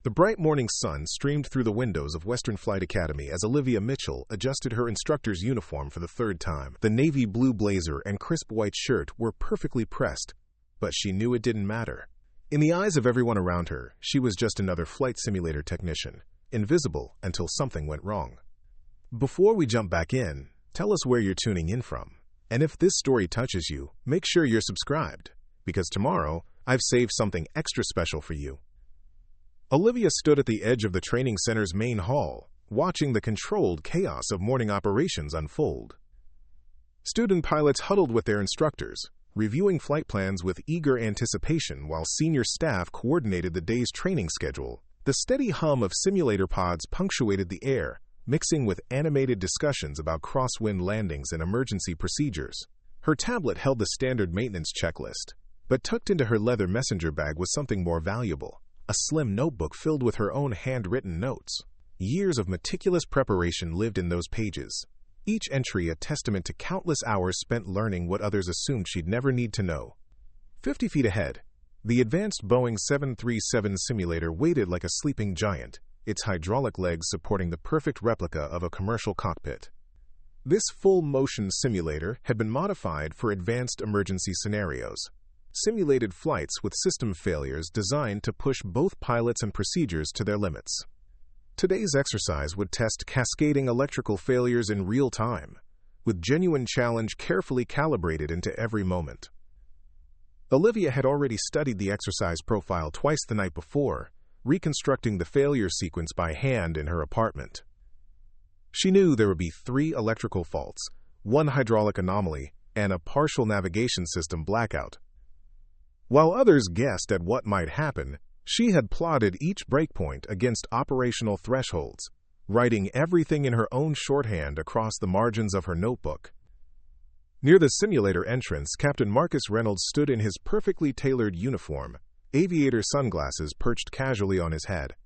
The bright morning sun streamed through the windows of Western Flight Academy as Olivia Mitchell adjusted her instructor's uniform for the third time. The navy blue blazer and crisp white shirt were perfectly pressed, but she knew it didn't matter. In the eyes of everyone around her, she was just another flight simulator technician, invisible until something went wrong. Before we jump back in, tell us where you're tuning in from. And if this story touches you, make sure you're subscribed, because tomorrow I've saved something extra special for you. Olivia stood at the edge of the training center's main hall, watching the controlled chaos of morning operations unfold. Student pilots huddled with their instructors, reviewing flight plans with eager anticipation while senior staff coordinated the day's training schedule. The steady hum of simulator pods punctuated the air, mixing with animated discussions about crosswind landings and emergency procedures. Her tablet held the standard maintenance checklist, but tucked into her leather messenger bag was something more valuable. A slim notebook filled with her own handwritten notes. Years of meticulous preparation lived in those pages, each entry a testament to countless hours spent learning what others assumed she'd never need to know. 50 feet ahead, the advanced Boeing 737 simulator waited like a sleeping giant, its hydraulic legs supporting the perfect replica of a commercial cockpit. This full-motion simulator had been modified for advanced emergency scenarios. Simulated flights with system failures designed to push both pilots and procedures to their limits. Today's exercise would test cascading electrical failures in real time, with genuine challenge carefully calibrated into every moment. Olivia had already studied the exercise profile twice the night before, reconstructing the failure sequence by hand in her apartment. She knew there would be 3 electrical faults, 1 hydraulic anomaly, and a partial navigation system blackout. While others guessed at what might happen, she had plotted each breakpoint against operational thresholds, writing everything in her own shorthand across the margins of her notebook. Near the simulator entrance, Captain Marcus Reynolds stood in his perfectly tailored uniform, aviator sunglasses perched casually on his head.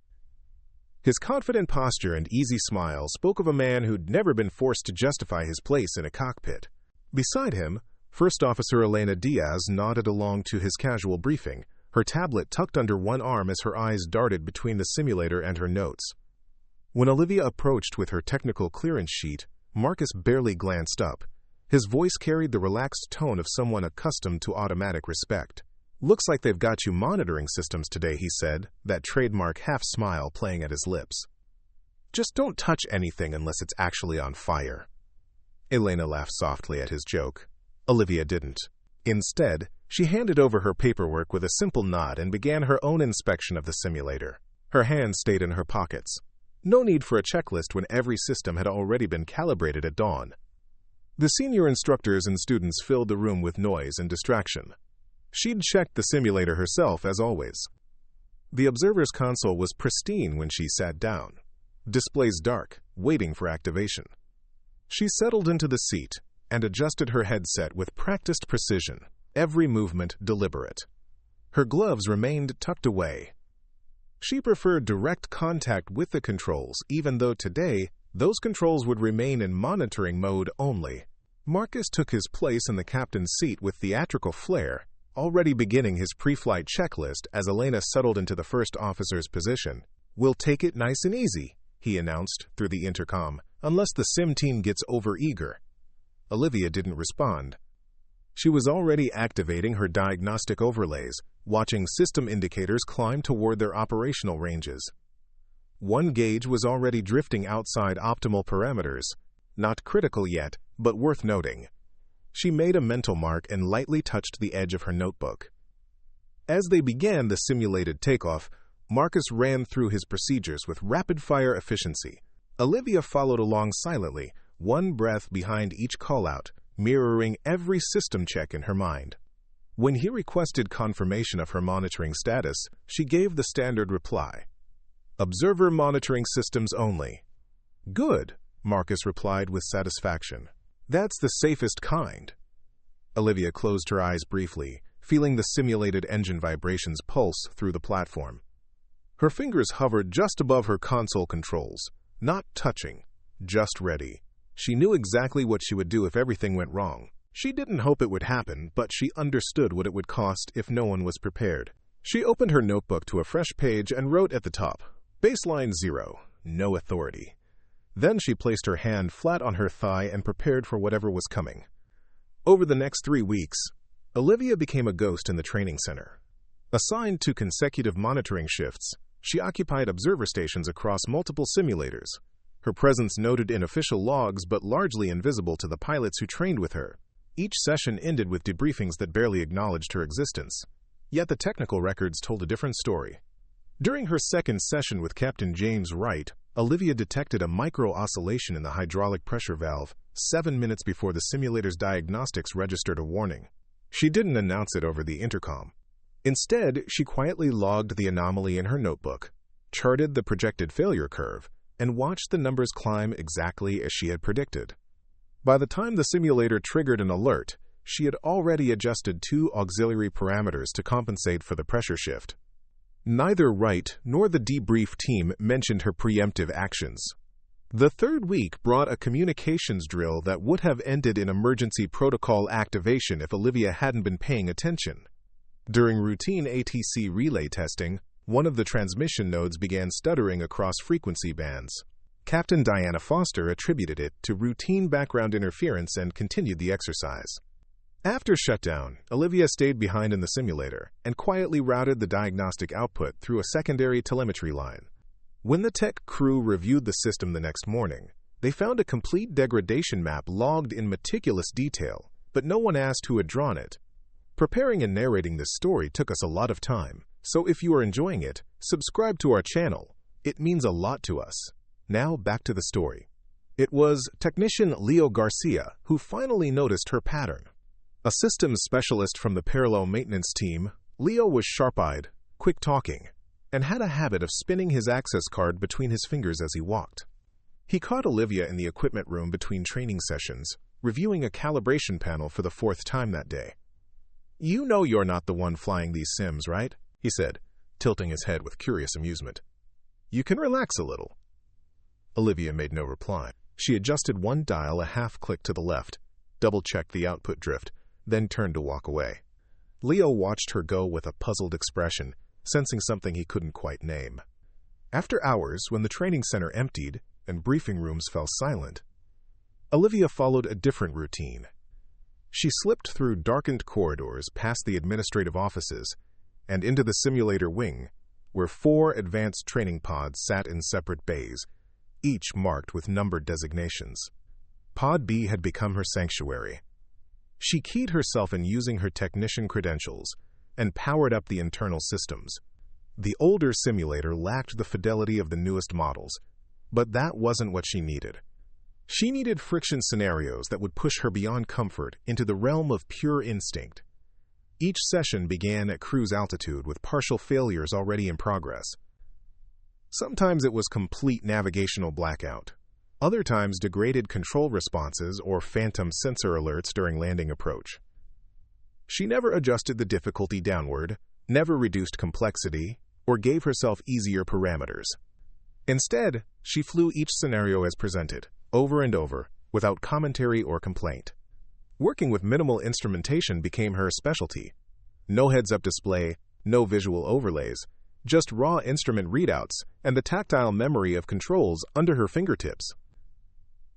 His confident posture and easy smile spoke of a man who'd never been forced to justify his place in a cockpit. Beside him, First Officer Elena Diaz nodded along to his casual briefing, her tablet tucked under one arm as her eyes darted between the simulator and her notes. When Olivia approached with her technical clearance sheet, Marcus barely glanced up. His voice carried the relaxed tone of someone accustomed to automatic respect. "Looks like they've got you monitoring systems today," he said, that trademark half-smile playing at his lips. "Just don't touch anything unless it's actually on fire." Elena laughed softly at his joke. Olivia didn't. Instead, she handed over her paperwork with a simple nod and began her own inspection of the simulator. Her hands stayed in her pockets. No need for a checklist when every system had already been calibrated at dawn. The senior instructors and students filled the room with noise and distraction. She'd checked the simulator herself, as always. The observer's console was pristine when she sat down, displays dark, waiting for activation. She settled into the seat and adjusted her headset with practiced precision, every movement deliberate. Her gloves remained tucked away. She preferred direct contact with the controls, even though today, those controls would remain in monitoring mode only. Marcus took his place in the captain's seat with theatrical flair, already beginning his pre-flight checklist as Elena settled into the first officer's position. "We'll take it nice and easy," he announced through the intercom, "unless the sim team gets over-eager." Olivia didn't respond. She was already activating her diagnostic overlays, watching system indicators climb toward their operational ranges. One gauge was already drifting outside optimal parameters, not critical yet, but worth noting. She made a mental mark and lightly touched the edge of her notebook. As they began the simulated takeoff, Marcus ran through his procedures with rapid-fire efficiency. Olivia followed along silently, one breath behind each call-out, mirroring every system check in her mind. When he requested confirmation of her monitoring status, she gave the standard reply: "Observer monitoring systems only." "Good," Marcus replied with satisfaction. "That's the safest kind." Olivia closed her eyes briefly, feeling the simulated engine vibrations pulse through the platform. Her fingers hovered just above her console controls, not touching, just ready. She knew exactly what she would do if everything went wrong. She didn't hope it would happen, but she understood what it would cost if no one was prepared. She opened her notebook to a fresh page and wrote at the top, "Baseline 0, no authority." Then she placed her hand flat on her thigh and prepared for whatever was coming. Over the next 3 weeks, Olivia became a ghost in the training center. Assigned to consecutive monitoring shifts, she occupied observer stations across multiple simulators, her presence noted in official logs but largely invisible to the pilots who trained with her. Each session ended with debriefings that barely acknowledged her existence. Yet the technical records told a different story. During her second session with Captain James Wright, Olivia detected a micro-oscillation in the hydraulic pressure valve 7 minutes before the simulator's diagnostics registered a warning. She didn't announce it over the intercom. Instead, she quietly logged the anomaly in her notebook, charted the projected failure curve, and watched the numbers climb exactly as she had predicted. By the time the simulator triggered an alert, she had already adjusted 2 auxiliary parameters to compensate for the pressure shift. Neither Wright nor the debrief team mentioned her preemptive actions. The third week brought a communications drill that would have ended in emergency protocol activation if Olivia hadn't been paying attention. During routine ATC relay testing, one of the transmission nodes began stuttering across frequency bands. Captain Diana Foster attributed it to routine background interference and continued the exercise. After shutdown, Olivia stayed behind in the simulator and quietly routed the diagnostic output through a secondary telemetry line. When the tech crew reviewed the system the next morning, they found a complete degradation map logged in meticulous detail, but no one asked who had drawn it. Preparing and narrating this story took us a lot of time, so if you are enjoying it, subscribe to our channel. It means a lot to us. Now back to the story. It was technician Leo Garcia who finally noticed her pattern. A systems specialist from the parallel maintenance team, Leo was sharp-eyed, quick-talking, and had a habit of spinning his access card between his fingers as he walked. He caught Olivia in the equipment room between training sessions, reviewing a calibration panel for the 4th time that day. "You know you're not the one flying these sims, right?" he said, tilting his head with curious amusement. "You can relax a little." Olivia made no reply. She adjusted one dial a half-click to the left, double-checked the output drift, then turned to walk away. Leo watched her go with a puzzled expression, sensing something he couldn't quite name. After hours, when the training center emptied and briefing rooms fell silent, Olivia followed a different routine. She slipped through darkened corridors past the administrative offices and into the simulator wing, where 4 advanced training pods sat in separate bays, each marked with numbered designations. Pod B had become her sanctuary. She keyed herself in using her technician credentials and powered up the internal systems. The older simulator lacked the fidelity of the newest models, but that wasn't what she needed. She needed friction scenarios that would push her beyond comfort into the realm of pure instinct. Each session began at cruise altitude with partial failures already in progress. Sometimes it was complete navigational blackout. Other times degraded control responses or phantom sensor alerts during landing approach. She never adjusted the difficulty downward, never reduced complexity, or gave herself easier parameters. Instead, she flew each scenario as presented, over and over, without commentary or complaint. Working with minimal instrumentation became her specialty. No heads-up display, no visual overlays, just raw instrument readouts and the tactile memory of controls under her fingertips.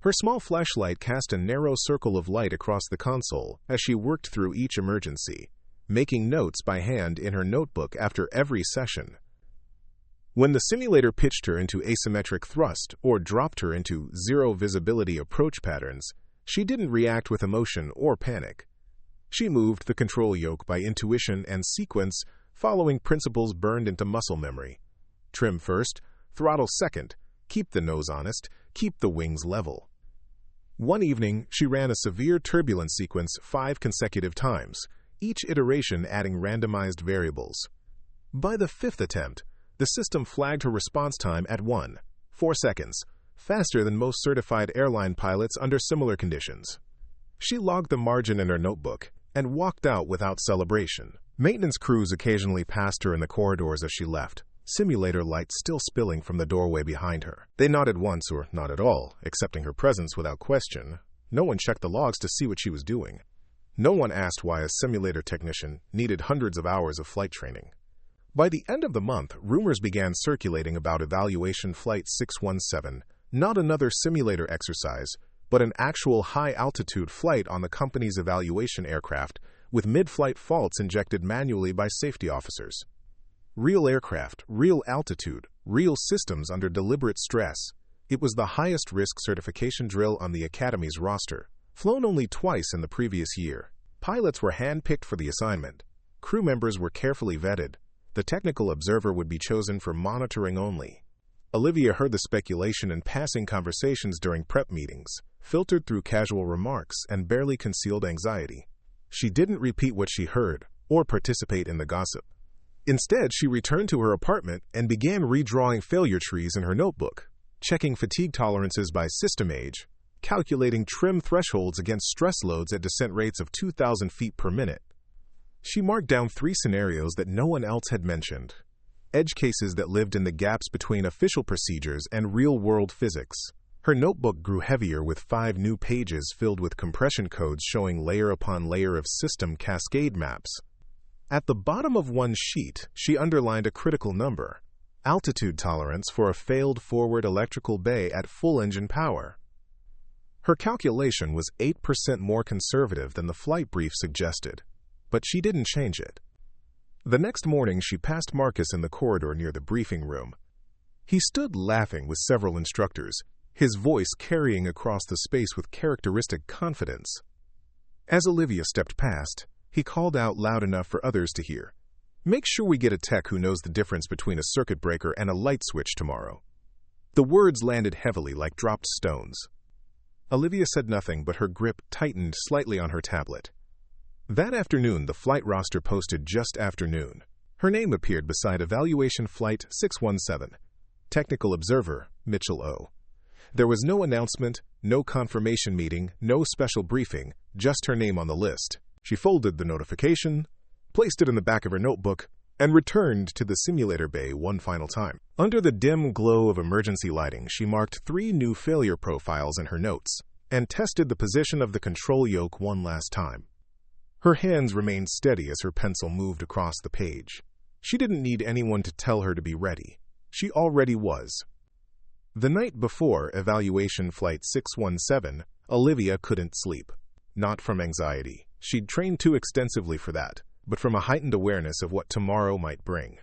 Her small flashlight cast a narrow circle of light across the console as she worked through each emergency, making notes by hand in her notebook after every session. When the simulator pitched her into asymmetric thrust or dropped her into zero visibility approach patterns, she didn't react with emotion or panic. She moved the control yoke by intuition and sequence, following principles burned into muscle memory. Trim first, throttle second, keep the nose honest, keep the wings level. One evening, she ran a severe turbulence sequence 5 consecutive times, each iteration adding randomized variables. By the 5th attempt, the system flagged her response time at 1.4 seconds, faster than most certified airline pilots under similar conditions. She logged the margin in her notebook and walked out without celebration. Maintenance crews occasionally passed her in the corridors as she left, simulator light still spilling from the doorway behind her. They nodded once or not at all, accepting her presence without question. No one checked the logs to see what she was doing. No one asked why a simulator technician needed hundreds of hours of flight training. By the end of the month, rumors began circulating about Evaluation Flight 617, not another simulator exercise, but an actual high-altitude flight on the company's evaluation aircraft, with mid-flight faults injected manually by safety officers. Real aircraft, real altitude, real systems under deliberate stress. It was the highest-risk certification drill on the Academy's roster, flown only twice in the previous year. Pilots were hand-picked for the assignment. Crew members were carefully vetted. The technical observer would be chosen for monitoring only. Olivia heard the speculation and passing conversations during prep meetings, filtered through casual remarks and barely concealed anxiety. She didn't repeat what she heard or participate in the gossip. Instead, she returned to her apartment and began redrawing failure trees in her notebook, checking fatigue tolerances by system age, calculating trim thresholds against stress loads at descent rates of 2,000 feet per minute. She marked down 3 scenarios that no one else had mentioned, edge cases that lived in the gaps between official procedures and real-world physics. Her notebook grew heavier with 5 new pages filled with compression codes showing layer upon layer of system cascade maps. At the bottom of one sheet, she underlined a critical number: altitude tolerance for a failed forward electrical bay at full engine power. Her calculation was 8% more conservative than the flight brief suggested, but she didn't change it. The next morning, she passed Marcus in the corridor near the briefing room. He stood laughing with several instructors, his voice carrying across the space with characteristic confidence. As Olivia stepped past, he called out loud enough for others to hear, "Make sure we get a tech who knows the difference between a circuit breaker and a light switch tomorrow." The words landed heavily like dropped stones. Olivia said nothing, but her grip tightened slightly on her tablet. That afternoon, the flight roster posted just after noon. Her name appeared beside Evaluation Flight 617, Technical Observer, Mitchell O. There was no announcement, no confirmation meeting, no special briefing, just her name on the list. She folded the notification, placed it in the back of her notebook, and returned to the simulator bay one final time. Under the dim glow of emergency lighting, she marked 3 new failure profiles in her notes and tested the position of the control yoke one last time. Her hands remained steady as her pencil moved across the page. She didn't need anyone to tell her to be ready. She already was. The night before Evaluation Flight 617, Olivia couldn't sleep. Not from anxiety. She'd trained too extensively for that, but from a heightened awareness of what tomorrow might bring.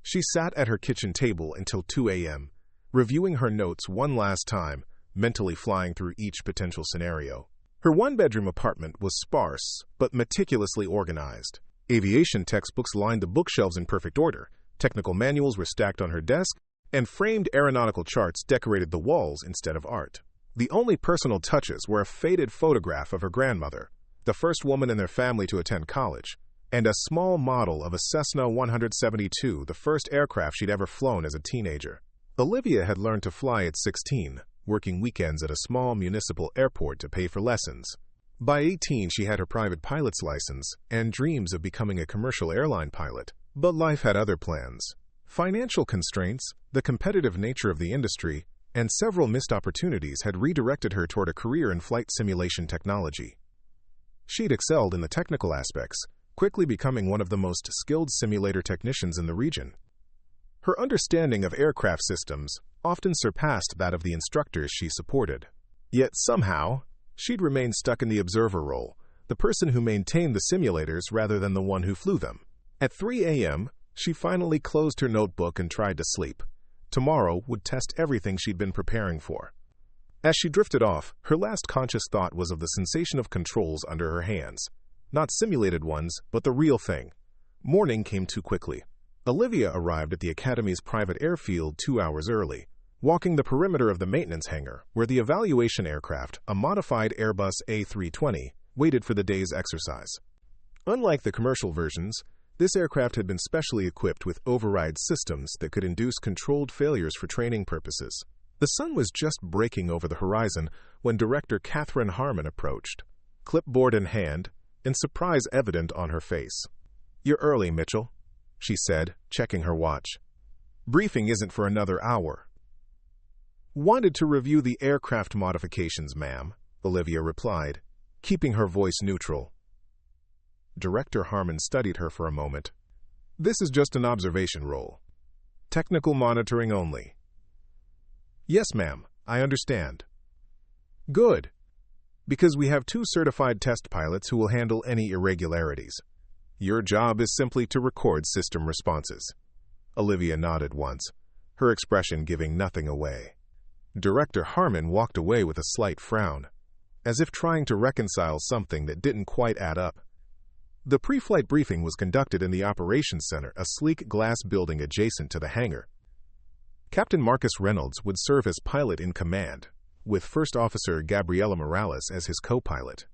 She sat at her kitchen table until 2 a.m., reviewing her notes one last time, mentally flying through each potential scenario. Her one-bedroom apartment was sparse, but meticulously organized. Aviation textbooks lined the bookshelves in perfect order, technical manuals were stacked on her desk, and framed aeronautical charts decorated the walls instead of art. The only personal touches were a faded photograph of her grandmother, the first woman in their family to attend college, and a small model of a Cessna 172, the first aircraft she'd ever flown as a teenager. Olivia had learned to fly at 16, working weekends at a small municipal airport to pay for lessons. By 18, she had her private pilot's license and dreams of becoming a commercial airline pilot. But life had other plans. Financial constraints, the competitive nature of the industry, and several missed opportunities had redirected her toward a career in flight simulation technology. She'd excelled in the technical aspects, quickly becoming one of the most skilled simulator technicians in the region. Her understanding of aircraft systems often surpassed that of the instructors she supported. Yet somehow, she'd remained stuck in the observer role, the person who maintained the simulators rather than the one who flew them. At 3 a.m., she finally closed her notebook and tried to sleep. Tomorrow would test everything she'd been preparing for. As she drifted off, her last conscious thought was of the sensation of controls under her hands. Not simulated ones, but the real thing. Morning came too quickly. Olivia arrived at the Academy's private airfield 2 hours early, walking the perimeter of the maintenance hangar, where the evaluation aircraft, a modified Airbus A320, waited for the day's exercise. Unlike the commercial versions, this aircraft had been specially equipped with override systems that could induce controlled failures for training purposes. The sun was just breaking over the horizon when Director Catherine Harmon approached, clipboard in hand, and surprise evident on her face. "You're early, Mitchell," she said, checking her watch. "Briefing isn't for another hour." "Wanted to review the aircraft modifications, ma'am," Olivia replied, keeping her voice neutral. Director Harmon studied her for a moment. This is just an observation role. Technical monitoring only. Yes, ma'am, I understand. Good. Because we have 2 certified test pilots who will handle any irregularities. Your job is simply to record system responses. Olivia nodded once, her expression giving nothing away. Director Harmon walked away with a slight frown, as if trying to reconcile something that didn't quite add up. The pre-flight briefing was conducted in the Operations Center, a sleek glass building adjacent to the hangar. Captain Marcus Reynolds would serve as pilot in command, with First Officer Gabriela Morales as his co-pilot.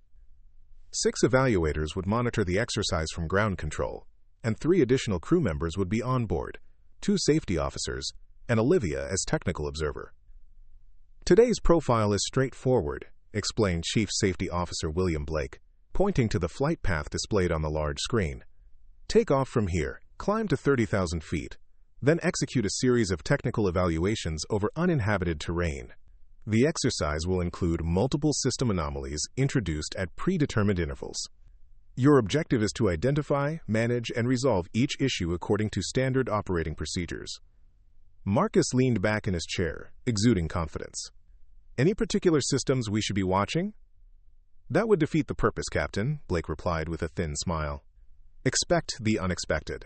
6 evaluators would monitor the exercise from ground control, and 3 additional crew members would be on board, 2 safety officers, and Olivia as technical observer. Today's profile is straightforward, explained Chief Safety Officer William Blake, pointing to the flight path displayed on the large screen. Take off from here, climb to 30,000 feet, then execute a series of technical evaluations over uninhabited terrain. The exercise will include multiple system anomalies introduced at predetermined intervals. Your objective is to identify, manage, and resolve each issue according to standard operating procedures. Marcus leaned back in his chair, exuding confidence. Any particular systems we should be watching? That would defeat the purpose, Captain, Blake replied with a thin smile. Expect the unexpected.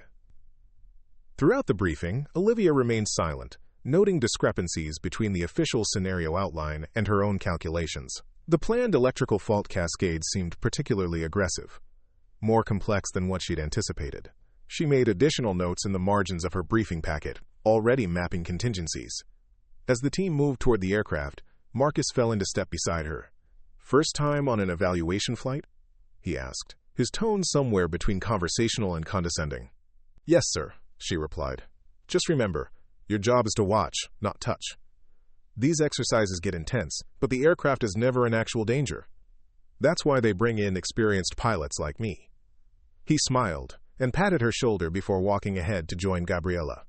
Throughout the briefing, Olivia remained silent, noting discrepancies between the official scenario outline and her own calculations. The planned electrical fault cascade seemed particularly aggressive, more complex than what she'd anticipated. She made additional notes in the margins of her briefing packet, already mapping contingencies. As the team moved toward the aircraft, Marcus fell into step beside her. First time on an evaluation flight? He asked, his tone somewhere between conversational and condescending. Yes, sir, she replied. Just remember, your job is to watch, not touch. These exercises get intense, but the aircraft is never in actual danger. That's why they bring in experienced pilots like me. He smiled and patted her shoulder before walking ahead to join Gabriela.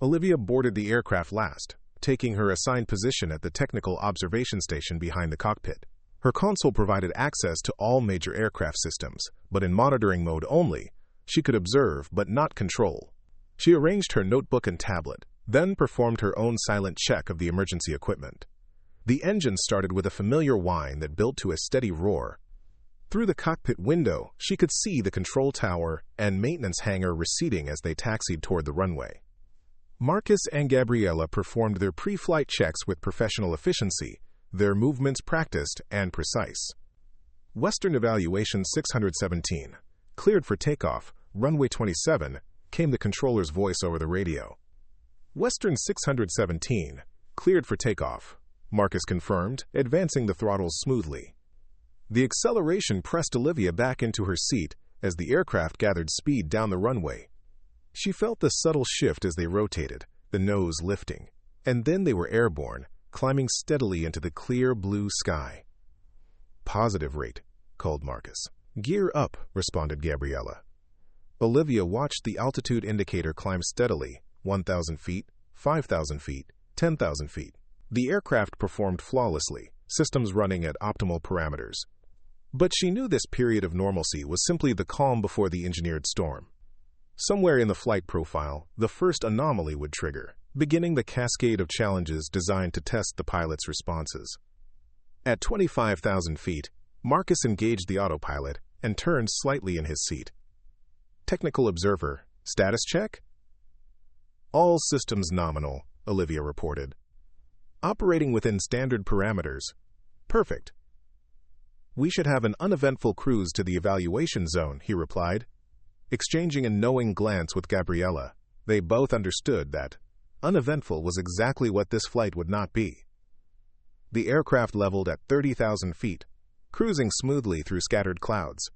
Olivia boarded the aircraft last, taking her assigned position at the technical observation station behind the cockpit. Her console provided access to all major aircraft systems, but in monitoring mode only, she could observe but not control. She arranged her notebook and tablet, then performed her own silent check of the emergency equipment. The engine started with a familiar whine that built to a steady roar. Through the cockpit window, she could see the control tower and maintenance hangar receding as they taxied toward the runway. Marcus and Gabriela performed their pre-flight checks with professional efficiency, their movements practiced and precise. Western Evaluation 617, cleared for takeoff, runway 27, came the controller's voice over the radio. Western 617, cleared for takeoff, Marcus confirmed, advancing the throttles smoothly. The acceleration pressed Olivia back into her seat as the aircraft gathered speed down the runway. She felt the subtle shift as they rotated, the nose lifting, and then they were airborne, climbing steadily into the clear blue sky. Positive rate, called Marcus. Gear up, responded Gabriela. Olivia watched the altitude indicator climb steadily, 1,000 feet, 5,000 feet, 10,000 feet. The aircraft performed flawlessly, systems running at optimal parameters. But she knew this period of normalcy was simply the calm before the engineered storm. Somewhere in the flight profile, the first anomaly would trigger, beginning the cascade of challenges designed to test the pilot's responses. At 25,000 feet, Marcus engaged the autopilot and turned slightly in his seat. Technical observer, status check? All systems nominal, Olivia reported. Operating within standard parameters. Perfect. We should have an uneventful cruise to the evaluation zone, he replied. Exchanging a knowing glance with Gabriela, they both understood that uneventful was exactly what this flight would not be. The aircraft leveled at 30,000 feet, cruising smoothly through scattered clouds.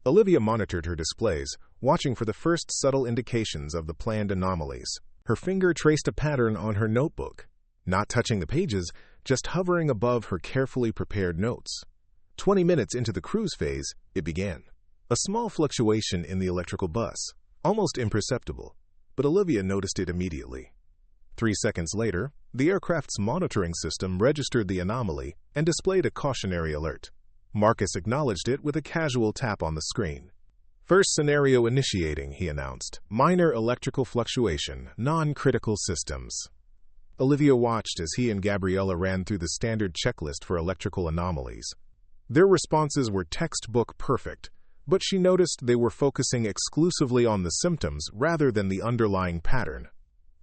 Olivia monitored her displays, watching for the first subtle indications of the planned anomalies. Her finger traced a pattern on her notebook, not touching the pages, just hovering above her carefully prepared notes. 20 minutes into the cruise phase, it began. A small fluctuation in the electrical bus, almost imperceptible, but Olivia noticed it immediately. 3 seconds later, the aircraft's monitoring system registered the anomaly and displayed a cautionary alert. Marcus acknowledged it with a casual tap on the screen. First scenario initiating, he announced. Minor electrical fluctuation, non-critical systems. Olivia watched as he and Gabriella ran through the standard checklist for electrical anomalies. Their responses were textbook perfect, but she noticed they were focusing exclusively on the symptoms rather than the underlying pattern.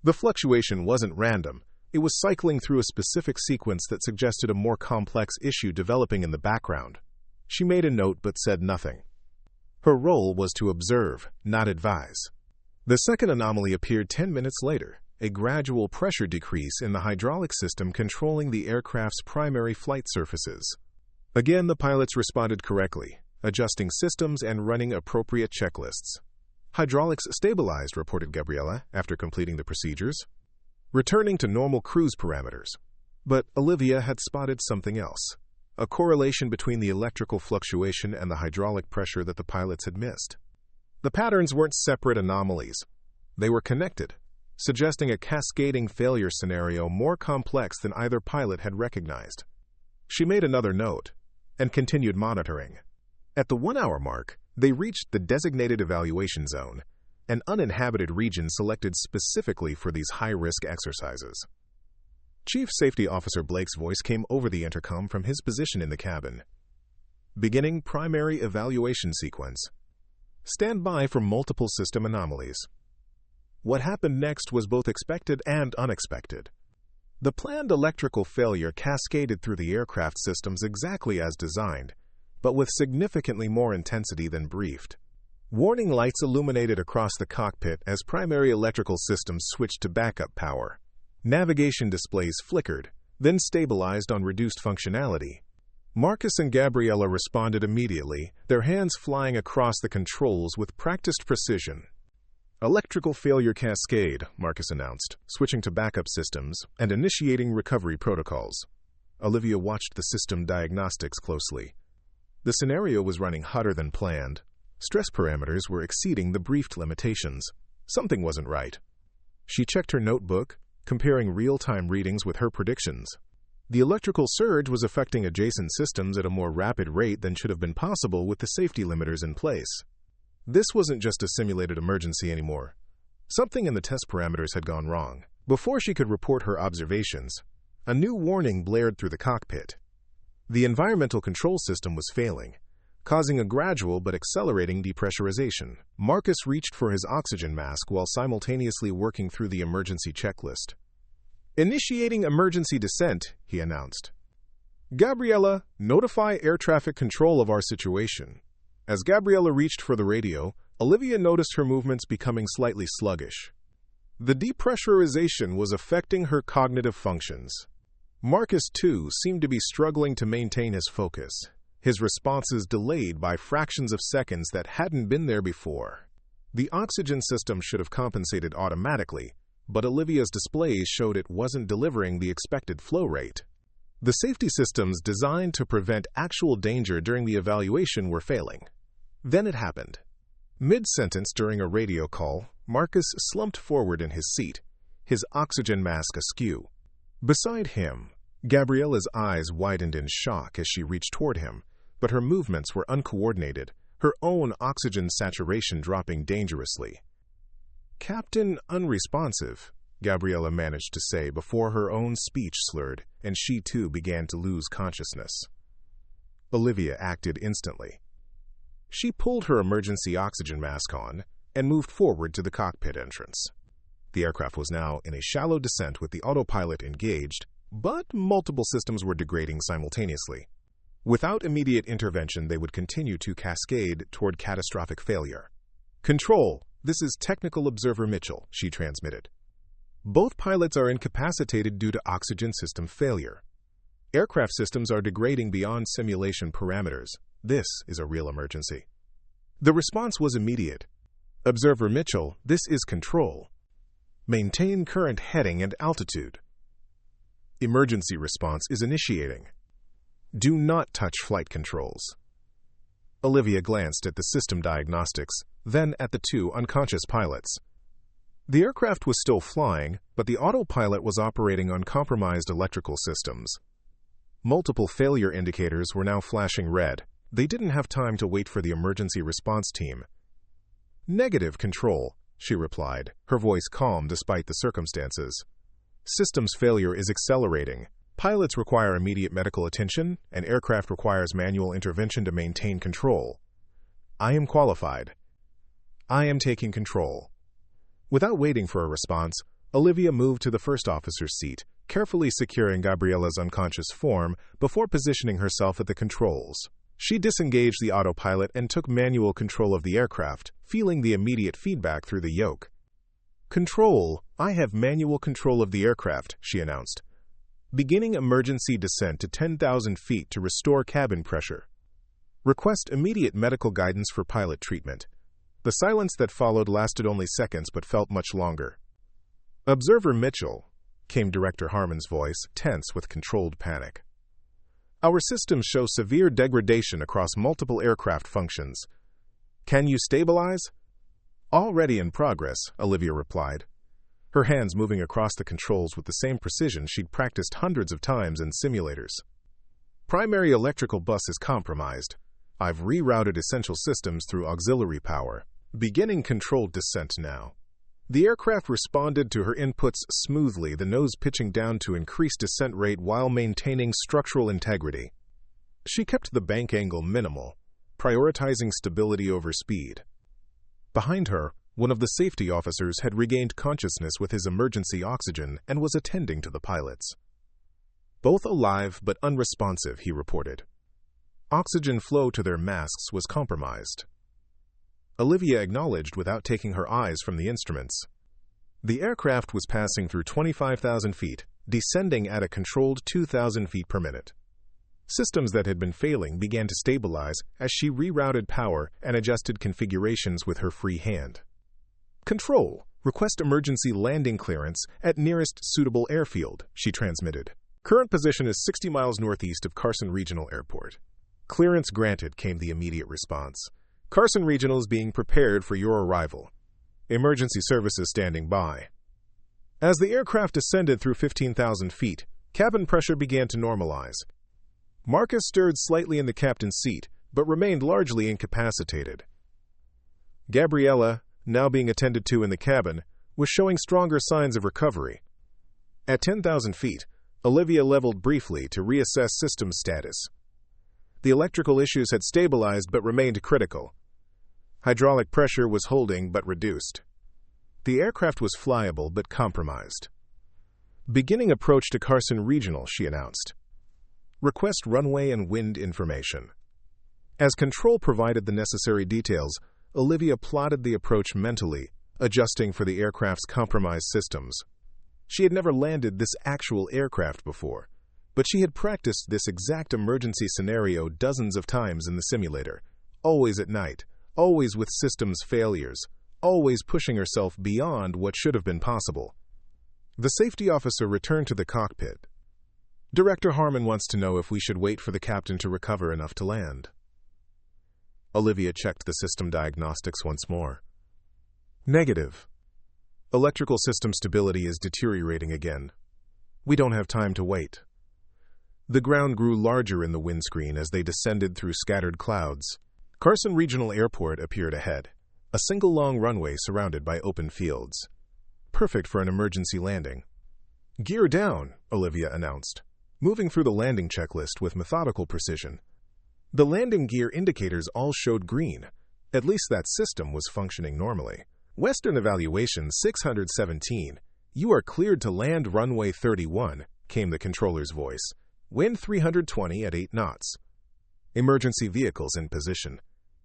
The fluctuation wasn't random. It was cycling through a specific sequence that suggested a more complex issue developing in the background. She made a note but said nothing. Her role was to observe, not advise. The second anomaly appeared 10 minutes later, a gradual pressure decrease in the hydraulic system controlling the aircraft's primary flight surfaces. Again, the pilots responded correctly, adjusting systems and running appropriate checklists. Hydraulics stabilized, reported Gabriella, after completing the procedures, returning to normal cruise parameters. But Olivia had spotted something else, a correlation between the electrical fluctuation and the hydraulic pressure that the pilots had missed. The patterns weren't separate anomalies. They were connected, suggesting a cascading failure scenario more complex than either pilot had recognized. She made another note and continued monitoring. At the 1-hour mark, they reached the designated evaluation zone, an uninhabited region selected specifically for these high-risk exercises. Chief Safety Officer Blake's voice came over the intercom from his position in the cabin. Beginning primary evaluation sequence. Stand by for multiple system anomalies. What happened next was both expected and unexpected. The planned electrical failure cascaded through the aircraft systems exactly as designed, but with significantly more intensity than briefed. Warning lights illuminated across the cockpit as primary electrical systems switched to backup power. Navigation displays flickered, then stabilized on reduced functionality. Marcus and Gabriella responded immediately, their hands flying across the controls with practiced precision. Electrical failure cascade, Marcus announced, switching to backup systems and initiating recovery protocols. Olivia watched the system diagnostics closely. The scenario was running hotter than planned. Stress parameters were exceeding the briefed limitations. Something wasn't right. She checked her notebook, comparing real-time readings with her predictions. The electrical surge was affecting adjacent systems at a more rapid rate than should have been possible with the safety limiters in place. This wasn't just a simulated emergency anymore. Something in the test parameters had gone wrong. Before she could report her observations, a new warning blared through the cockpit. The environmental control system was failing, causing a gradual but accelerating depressurization. Marcus reached for his oxygen mask while simultaneously working through the emergency checklist. Initiating emergency descent, he announced. Gabriella, notify air traffic control of our situation. As Gabriella reached for the radio, Olivia noticed her movements becoming slightly sluggish. The depressurization was affecting her cognitive functions. Marcus, too, seemed to be struggling to maintain his focus, his responses delayed by fractions of seconds that hadn't been there before. The oxygen system should have compensated automatically, but Olivia's displays showed it wasn't delivering the expected flow rate. The safety systems designed to prevent actual danger during the evaluation were failing. Then it happened. Mid-sentence during a radio call, Marcus slumped forward in his seat, his oxygen mask askew. Beside him, Gabriella's eyes widened in shock as she reached toward him, but her movements were uncoordinated, her own oxygen saturation dropping dangerously. Captain unresponsive, Gabriella managed to say before her own speech slurred and she too began to lose consciousness. Olivia acted instantly. She pulled her emergency oxygen mask on and moved forward to the cockpit entrance. The aircraft was now in a shallow descent with the autopilot engaged, but multiple systems were degrading simultaneously. Without immediate intervention, they would continue to cascade toward catastrophic failure. Control, this is Technical Observer Mitchell, she transmitted. Both pilots are incapacitated due to oxygen system failure. Aircraft systems are degrading beyond simulation parameters. This is a real emergency. The response was immediate. Observer Mitchell, this is Control. Maintain current heading and altitude. Emergency response is initiating. Do not touch flight controls. Olivia glanced at the system diagnostics, then at the two unconscious pilots. The aircraft was still flying, but the autopilot was operating on compromised electrical systems. Multiple failure indicators were now flashing red. They didn't have time to wait for the emergency response team. "Negative, Control," she replied, her voice calm despite the circumstances. "Systems failure is accelerating. Pilots require immediate medical attention, and aircraft requires manual intervention to maintain control. I am qualified. I am taking control." Without waiting for a response, Olivia moved to the first officer's seat, carefully securing Gabriella's unconscious form before positioning herself at the controls. She disengaged the autopilot and took manual control of the aircraft, feeling the immediate feedback through the yoke. "Control, I have manual control of the aircraft," she announced. "Beginning emergency descent to 10,000 feet to restore cabin pressure. Request immediate medical guidance for pilot treatment." The silence that followed lasted only seconds but felt much longer. "Observer Mitchell," came Director Harmon's voice, tense with controlled panic. "Our systems show severe degradation across multiple aircraft functions. Can you stabilize?" "Already in progress," Olivia replied, her hands moving across the controls with the same precision she'd practiced hundreds of times in simulators. "Primary electrical bus is compromised. I've rerouted essential systems through auxiliary power. Beginning controlled descent now." The aircraft responded to her inputs smoothly, the nose pitching down to increase descent rate while maintaining structural integrity. She kept the bank angle minimal, prioritizing stability over speed. Behind her, one of the safety officers had regained consciousness with his emergency oxygen and was attending to the pilots. "Both alive but unresponsive," he reported. Oxygen flow to their masks was compromised. Olivia acknowledged without taking her eyes from the instruments. The aircraft was passing through 25,000 feet, descending at a controlled 2,000 feet per minute. Systems that had been failing began to stabilize as she rerouted power and adjusted configurations with her free hand. "Control, request emergency landing clearance at nearest suitable airfield," she transmitted. "Current position is 60 miles northeast of Carson Regional Airport." "Clearance granted," came the immediate response. "Carson Regional is being prepared for your arrival. Emergency services standing by." As the aircraft descended through 15,000 feet, cabin pressure began to normalize. Marcus stirred slightly in the captain's seat, but remained largely incapacitated. Gabriella, now being attended to in the cabin, was showing stronger signs of recovery. At 10,000 feet, Olivia leveled briefly to reassess system status. The electrical issues had stabilized but remained critical. Hydraulic pressure was holding but reduced. The aircraft was flyable but compromised. "Beginning approach to Carson Regional," she announced. "Request runway and wind information." As control provided the necessary details, Olivia plotted the approach mentally, adjusting for the aircraft's compromised systems. She had never landed this actual aircraft before, but she had practiced this exact emergency scenario dozens of times in the simulator, always at night, always with systems failures, always pushing herself beyond what should have been possible. The safety officer returned to the cockpit. "Director Harmon wants to know if we should wait for the captain to recover enough to land." Olivia checked the system diagnostics once more. "Negative. Electrical system stability is deteriorating again. We don't have time to wait." The ground grew larger in the windscreen as they descended through scattered clouds. Carson Regional Airport appeared ahead, a single long runway surrounded by open fields. Perfect for an emergency landing. "Gear down," Olivia announced, moving through the landing checklist with methodical precision. The landing gear indicators all showed green. At least that system was functioning normally. "Western Evaluation 617. You are cleared to land runway 31, came the controller's voice. "Wind 320 at 8 knots. Emergency vehicles in position."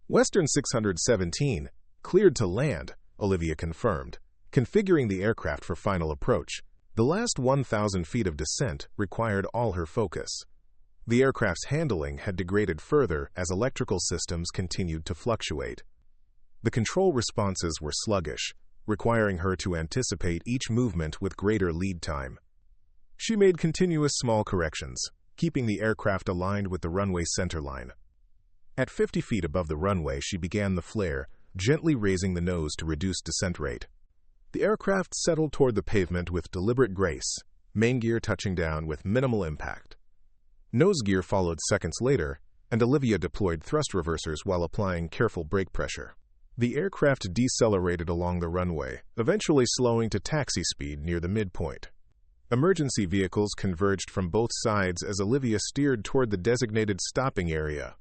"Western 617, cleared to land," Olivia confirmed, configuring the aircraft for final approach. The last 1,000 feet of descent required all her focus. The aircraft's handling had degraded further as electrical systems continued to fluctuate. The control responses were sluggish, requiring her to anticipate each movement with greater lead time. She made continuous small corrections, keeping the aircraft aligned with the runway centerline. At 50 feet above the runway, she began the flare, gently raising the nose to reduce descent rate. The aircraft settled toward the pavement with deliberate grace, main gear touching down with minimal impact. Nose gear followed seconds later, and Olivia deployed thrust reversers while applying careful brake pressure. The aircraft decelerated along the runway, eventually slowing to taxi speed near the midpoint. Emergency vehicles converged from both sides as Olivia steered toward the designated stopping area.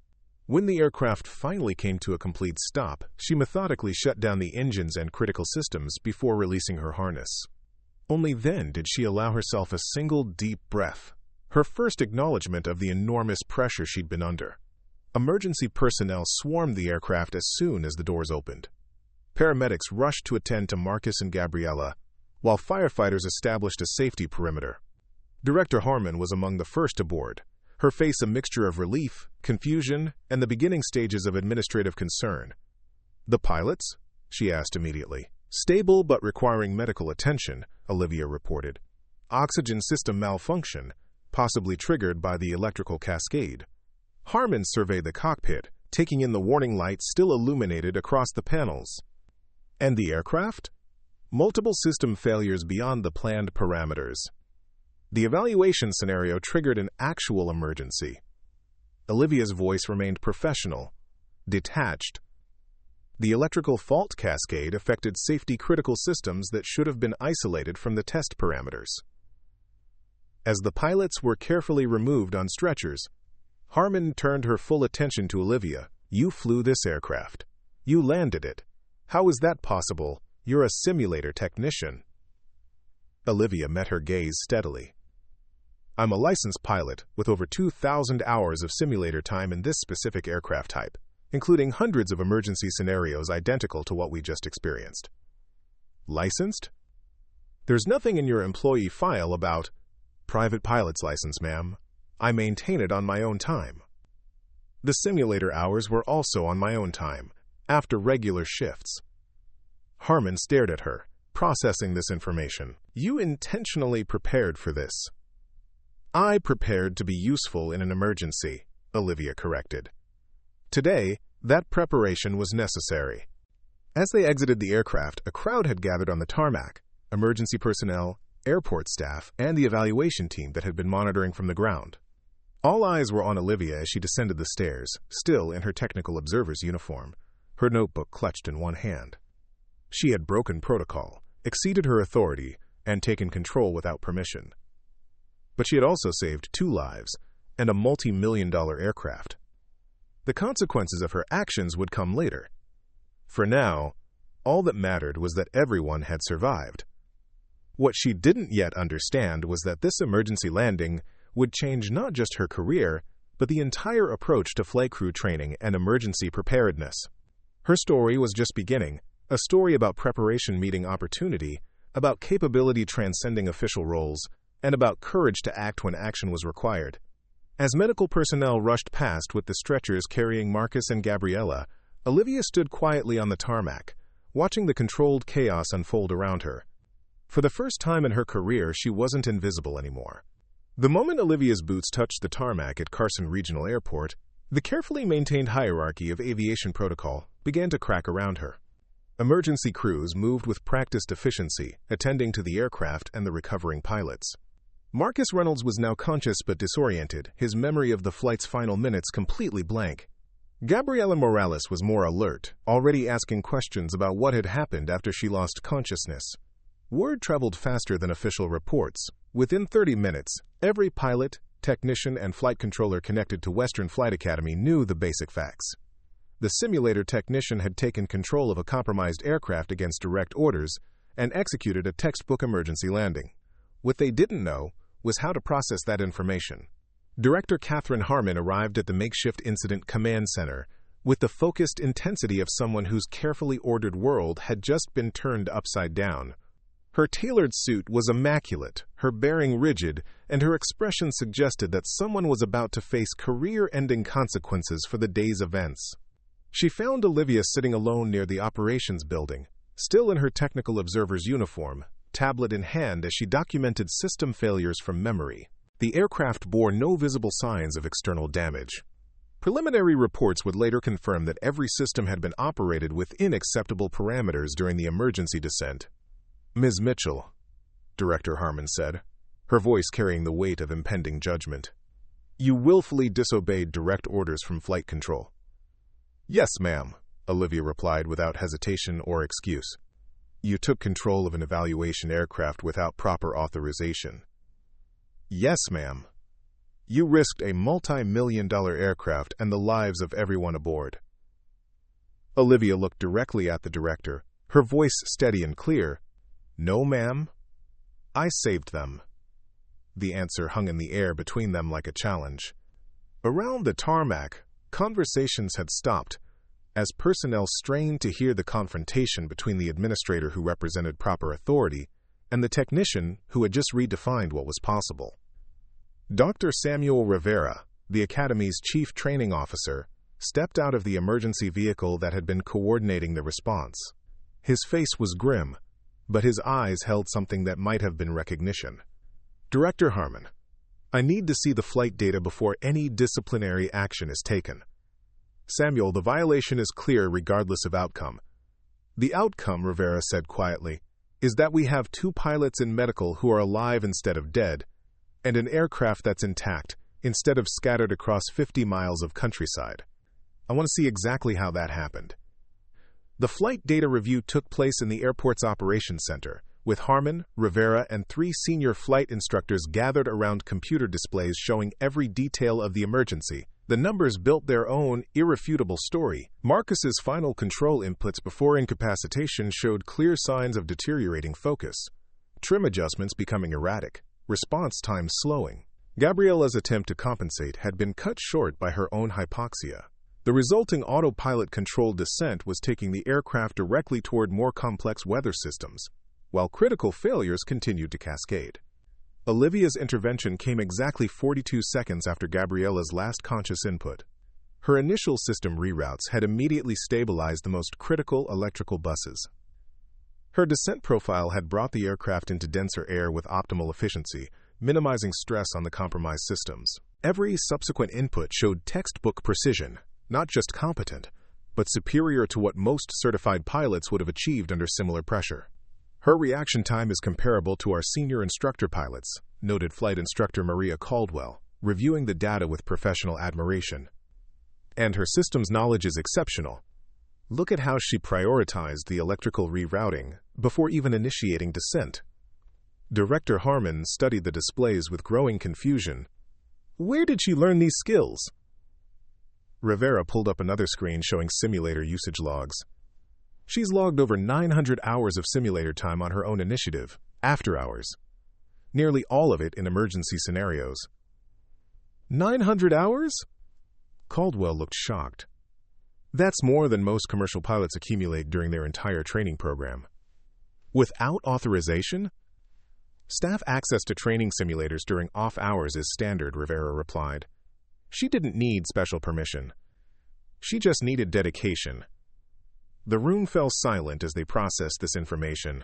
When the aircraft finally came to a complete stop, she methodically shut down the engines and critical systems before releasing her harness. Only then did she allow herself a single deep breath, her first acknowledgement of the enormous pressure she'd been under. Emergency personnel swarmed the aircraft as soon as the doors opened. Paramedics rushed to attend to Marcus and Gabriella, while firefighters established a safety perimeter. Director Harmon was among the first aboard, her face a mixture of relief, confusion, and the beginning stages of administrative concern. "The pilots?" she asked immediately. "Stable but requiring medical attention," Olivia reported. "Oxygen system malfunction, possibly triggered by the electrical cascade." Harmon surveyed the cockpit, taking in the warning lights still illuminated across the panels. "And the aircraft?" "Multiple system failures beyond the planned parameters." The evaluation scenario triggered an actual emergency. Olivia's voice remained professional, detached. The electrical fault cascade affected safety-critical systems that should have been isolated from the test parameters. As the pilots were carefully removed on stretchers, Harmon turned her full attention to Olivia. "You flew this aircraft. You landed it. How is that possible? You're a simulator technician." Olivia met her gaze steadily. "I'm a licensed pilot with over 2,000 hours of simulator time in this specific aircraft type, including hundreds of emergency scenarios identical to what we just experienced." "Licensed?" "There's nothing in your employee file about private pilot's license, ma'am. I maintain it on my own time." The simulator hours were also on my own time, after regular shifts. Harmon stared at her, processing this information. "You intentionally prepared for this." "I prepared to be useful in an emergency," Olivia corrected. Today, that preparation was necessary. As they exited the aircraft, a crowd had gathered on the tarmac: emergency personnel, airport staff, and the evaluation team that had been monitoring from the ground. All eyes were on Olivia as she descended the stairs, still in her technical observer's uniform, her notebook clutched in one hand. She had broken protocol, exceeded her authority, and taken control without permission. But she had also saved 2 lives and a multi-million-dollar aircraft. The consequences of her actions would come later. For now, all that mattered was that everyone had survived. What she didn't yet understand was that this emergency landing would change not just her career, but the entire approach to flight crew training and emergency preparedness. Her story was just beginning, a story about preparation meeting opportunity, about capability transcending official roles, and about courage to act when action was required. As medical personnel rushed past with the stretchers carrying Marcus and Gabriella, Olivia stood quietly on the tarmac, watching the controlled chaos unfold around her. For the first time in her career, she wasn't invisible anymore. The moment Olivia's boots touched the tarmac at Carson Regional Airport, the carefully maintained hierarchy of aviation protocol began to crack around her. Emergency crews moved with practiced efficiency, attending to the aircraft and the recovering pilots. Marcus Reynolds was now conscious but disoriented, his memory of the flight's final minutes completely blank. Gabriela Morales was more alert, already asking questions about what had happened after she lost consciousness. Word traveled faster than official reports. Within 30 minutes, every pilot, technician, and flight controller connected to Western Flight Academy knew the basic facts. The simulator technician had taken control of a compromised aircraft against direct orders and executed a textbook emergency landing. What they didn't know was how to process that information. Director Catherine Harmon arrived at the makeshift incident command center with the focused intensity of someone whose carefully ordered world had just been turned upside down. Her tailored suit was immaculate, her bearing rigid, and her expression suggested that someone was about to face career-ending consequences for the day's events. She found Olivia sitting alone near the operations building, still in her technical observer's uniform, tablet in hand as she documented system failures from memory. The aircraft bore no visible signs of external damage. Preliminary reports would later confirm that every system had been operated within acceptable parameters during the emergency descent. "Ms. Mitchell," Director Harmon said, her voice carrying the weight of impending judgment. "You willfully disobeyed direct orders from flight control." "Yes, ma'am," Olivia replied without hesitation or excuse. "You took control of an evaluation aircraft without proper authorization." "Yes, ma'am. You risked a multi-million-dollar aircraft and the lives of everyone aboard." Olivia looked directly at the director, her voice steady and clear. "No, ma'am. I saved them." The answer hung in the air between them like a challenge. Around the tarmac, conversations had stopped, as personnel strained to hear the confrontation between the administrator who represented proper authority and the technician who had just redefined what was possible. Dr. Samuel Rivera, the Academy's chief training officer, stepped out of the emergency vehicle that had been coordinating the response. His face was grim, but his eyes held something that might have been recognition. "Director Harmon, I need to see the flight data before any disciplinary action is taken." "Samuel, the violation is clear regardless of outcome." "The outcome," Rivera said quietly, "is that we have 2 pilots in medical who are alive instead of dead, and an aircraft that's intact instead of scattered across 50 miles of countryside. I want to see exactly how that happened." The flight data review took place in the airport's operations center, with Harmon, Rivera, and 3 senior flight instructors gathered around computer displays showing every detail of the emergency. The numbers built their own irrefutable story. Marcus's final control inputs before incapacitation showed clear signs of deteriorating focus, trim adjustments becoming erratic, response times slowing. Gabriella's attempt to compensate had been cut short by her own hypoxia. The resulting autopilot-controlled descent was taking the aircraft directly toward more complex weather systems, while critical failures continued to cascade. Olivia's intervention came exactly 42 seconds after Gabriella's last conscious input. Her initial system reroutes had immediately stabilized the most critical electrical buses. Her descent profile had brought the aircraft into denser air with optimal efficiency, minimizing stress on the compromised systems. Every subsequent input showed textbook precision, not just competent, but superior to what most certified pilots would have achieved under similar pressure. "Her reaction time is comparable to our senior instructor pilots," noted Flight Instructor Maria Caldwell, reviewing the data with professional admiration. "And her systems knowledge is exceptional. Look at how she prioritized the electrical rerouting before even initiating descent." Director Harmon studied the displays with growing confusion. "Where did she learn these skills?" Rivera pulled up another screen showing simulator usage logs. "She's logged over 900 hours of simulator time on her own initiative, after hours. Nearly all of it in emergency scenarios." 900 hours? Caldwell looked shocked. "That's more than most commercial pilots accumulate during their entire training program." "Without authorization?" "Staff access to training simulators during off hours is standard," Rivera replied. "She didn't need special permission. She just needed dedication." The room fell silent as they processed this information.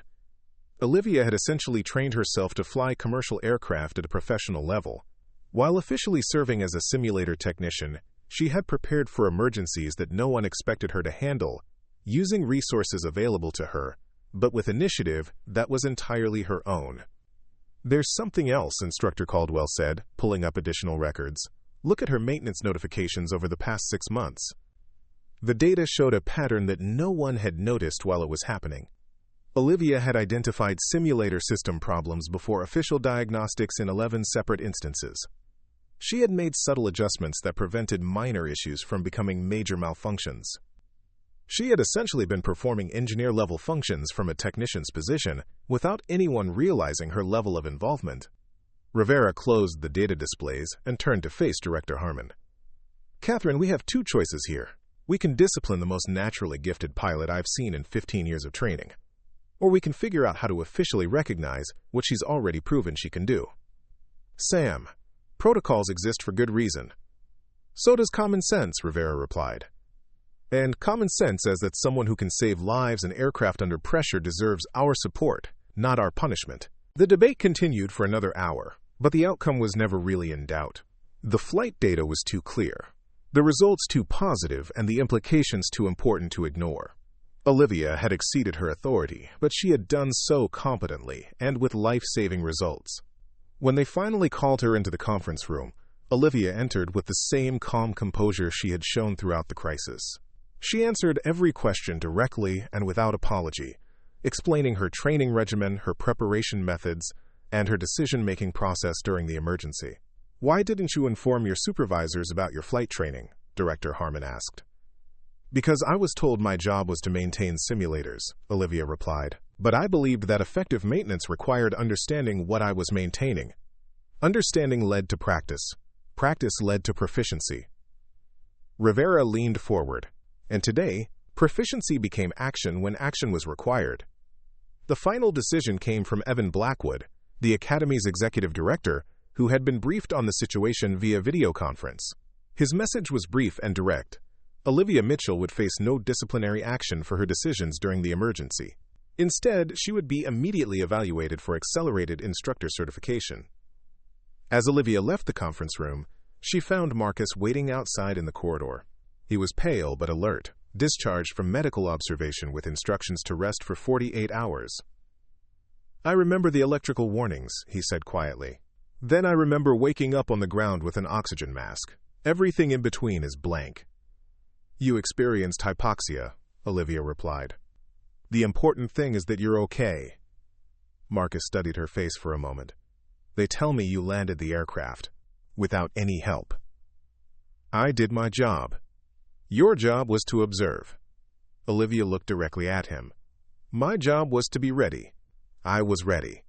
Olivia had essentially trained herself to fly commercial aircraft at a professional level. While officially serving as a simulator technician, she had prepared for emergencies that no one expected her to handle, using resources available to her, but with initiative that was entirely her own. "There's something else," Instructor Caldwell said, pulling up additional records. "Look at her maintenance notifications over the past 6 months." The data showed a pattern that no one had noticed while it was happening. Olivia had identified simulator system problems before official diagnostics in 11 separate instances. She had made subtle adjustments that prevented minor issues from becoming major malfunctions. She had essentially been performing engineer-level functions from a technician's position without anyone realizing her level of involvement. Rivera closed the data displays and turned to face Director Harmon. "Catherine, we have 2 choices here. We can discipline the most naturally gifted pilot I've seen in 15 years of training, or we can figure out how to officially recognize what she's already proven she can do." "Sam, protocols exist for good reason." "So does common sense," Rivera replied. "And common sense says that someone who can save lives and aircraft under pressure deserves our support, not our punishment." The debate continued for another hour, but the outcome was never really in doubt. The flight data was too clear, the results too positive, and the implications too important to ignore. Olivia had exceeded her authority, but she had done so competently and with life-saving results. When they finally called her into the conference room, Olivia entered with the same calm composure she had shown throughout the crisis. She answered every question directly and without apology, explaining her training regimen, her preparation methods, and her decision-making process during the emergency. "Why didn't you inform your supervisors about your flight training?" Director Harmon asked. "Because I was told my job was to maintain simulators," Olivia replied. "But I believed that effective maintenance required understanding what I was maintaining. Understanding led to practice. Practice led to proficiency." Rivera leaned forward. "And today, proficiency became action when action was required." The final decision came from Evan Blackwood, the Academy's executive director, who had been briefed on the situation via video conference. His message was brief and direct. Olivia Mitchell would face no disciplinary action for her decisions during the emergency. Instead, she would be immediately evaluated for accelerated instructor certification. As Olivia left the conference room, she found Marcus waiting outside in the corridor. He was pale but alert, discharged from medical observation with instructions to rest for 48 hours. "I remember the electrical warnings," he said quietly. "Then I remember waking up on the ground with an oxygen mask. Everything in between is blank." "You experienced hypoxia," Olivia replied. "The important thing is that you're okay." Marcus studied her face for a moment. "They tell me you landed the aircraft without any help." "I did my job. Your job was to observe." Olivia looked directly at him. "My job was to be ready. I was ready."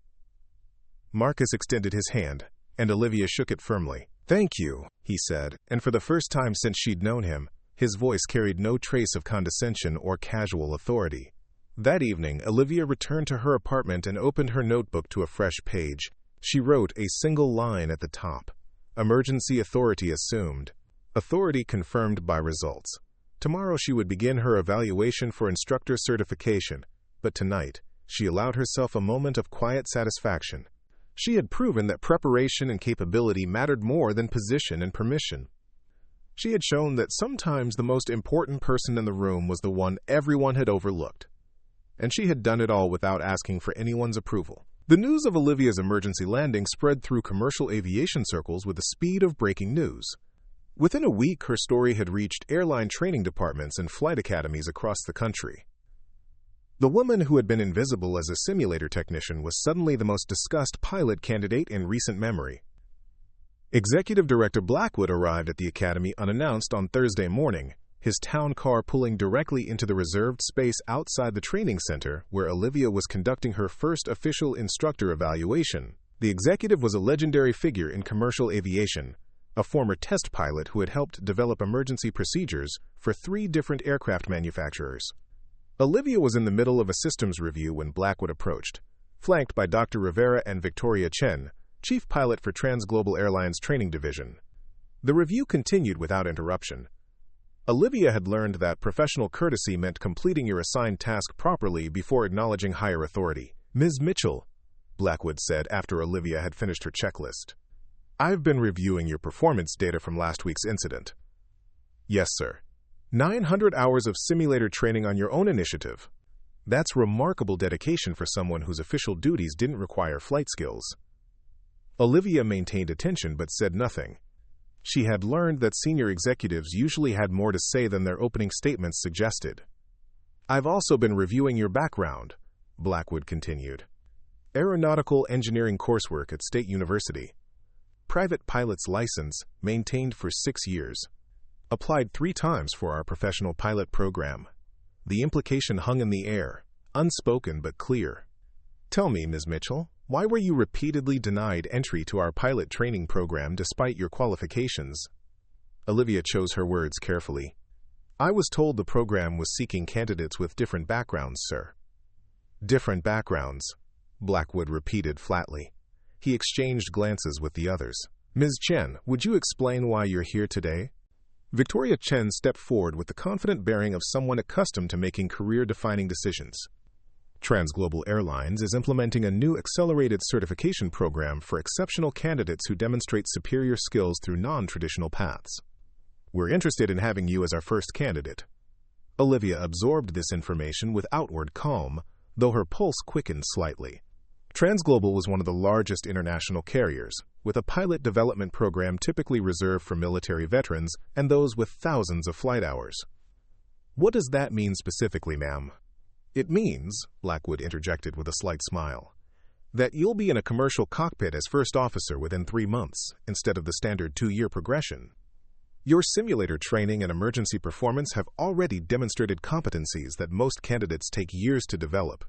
Marcus extended his hand, and Olivia shook it firmly. "Thank you," he said, and for the first time since she'd known him, his voice carried no trace of condescension or casual authority. That evening, Olivia returned to her apartment and opened her notebook to a fresh page. She wrote a single line at the top. "Emergency authority assumed. Authority confirmed by results." Tomorrow she would begin her evaluation for instructor certification, but tonight she allowed herself a moment of quiet satisfaction. She had proven that preparation and capability mattered more than position and permission. She had shown that sometimes the most important person in the room was the one everyone had overlooked. And she had done it all without asking for anyone's approval. The news of Olivia's emergency landing spread through commercial aviation circles with the speed of breaking news. Within a week, her story had reached airline training departments and flight academies across the country. The woman who had been invisible as a simulator technician was suddenly the most discussed pilot candidate in recent memory. Executive Director Blackwood arrived at the academy unannounced on Thursday morning, his town car pulling directly into the reserved space outside the training center where Olivia was conducting her first official instructor evaluation. The executive was a legendary figure in commercial aviation, a former test pilot who had helped develop emergency procedures for 3 different aircraft manufacturers. Olivia was in the middle of a systems review when Blackwood approached, flanked by Dr. Rivera and Victoria Chen, chief pilot for Transglobal Airlines Training Division. The review continued without interruption. Olivia had learned that professional courtesy meant completing your assigned task properly before acknowledging higher authority. "Ms. Mitchell," Blackwood said after Olivia had finished her checklist, "I've been reviewing your performance data from last week's incident." "Yes, sir. 900 hours of simulator training on your own initiative. That's remarkable dedication for someone whose official duties didn't require flight skills." Olivia maintained attention but said nothing. She had learned that senior executives usually had more to say than their opening statements suggested. "I've also been reviewing your background," Blackwood continued. "Aeronautical engineering coursework at State University. Private pilot's license, maintained for 6 years. Applied 3 times for our professional pilot program." The implication hung in the air, unspoken but clear. "Tell me, Ms. Mitchell, why were you repeatedly denied entry to our pilot training program despite your qualifications?" Olivia chose her words carefully. "I was told the program was seeking candidates with different backgrounds, sir." "Different backgrounds," Blackwood repeated flatly. He exchanged glances with the others. "Ms. Chen, would you explain why you're here today?" Victoria Chen stepped forward with the confident bearing of someone accustomed to making career-defining decisions. Transglobal Airlines is implementing a new accelerated certification program for exceptional candidates who demonstrate superior skills through non-traditional paths. "We're interested in having you as our first candidate." Olivia absorbed this information with outward calm, though her pulse quickened slightly. Transglobal was one of the largest international carriers, with a pilot development program typically reserved for military veterans and those with thousands of flight hours. What does that mean specifically, ma'am? It means, Blackwood interjected with a slight smile, that you'll be in a commercial cockpit as first officer within 3 months, instead of the standard 2-year progression. Your simulator training and emergency performance have already demonstrated competencies that most candidates take years to develop.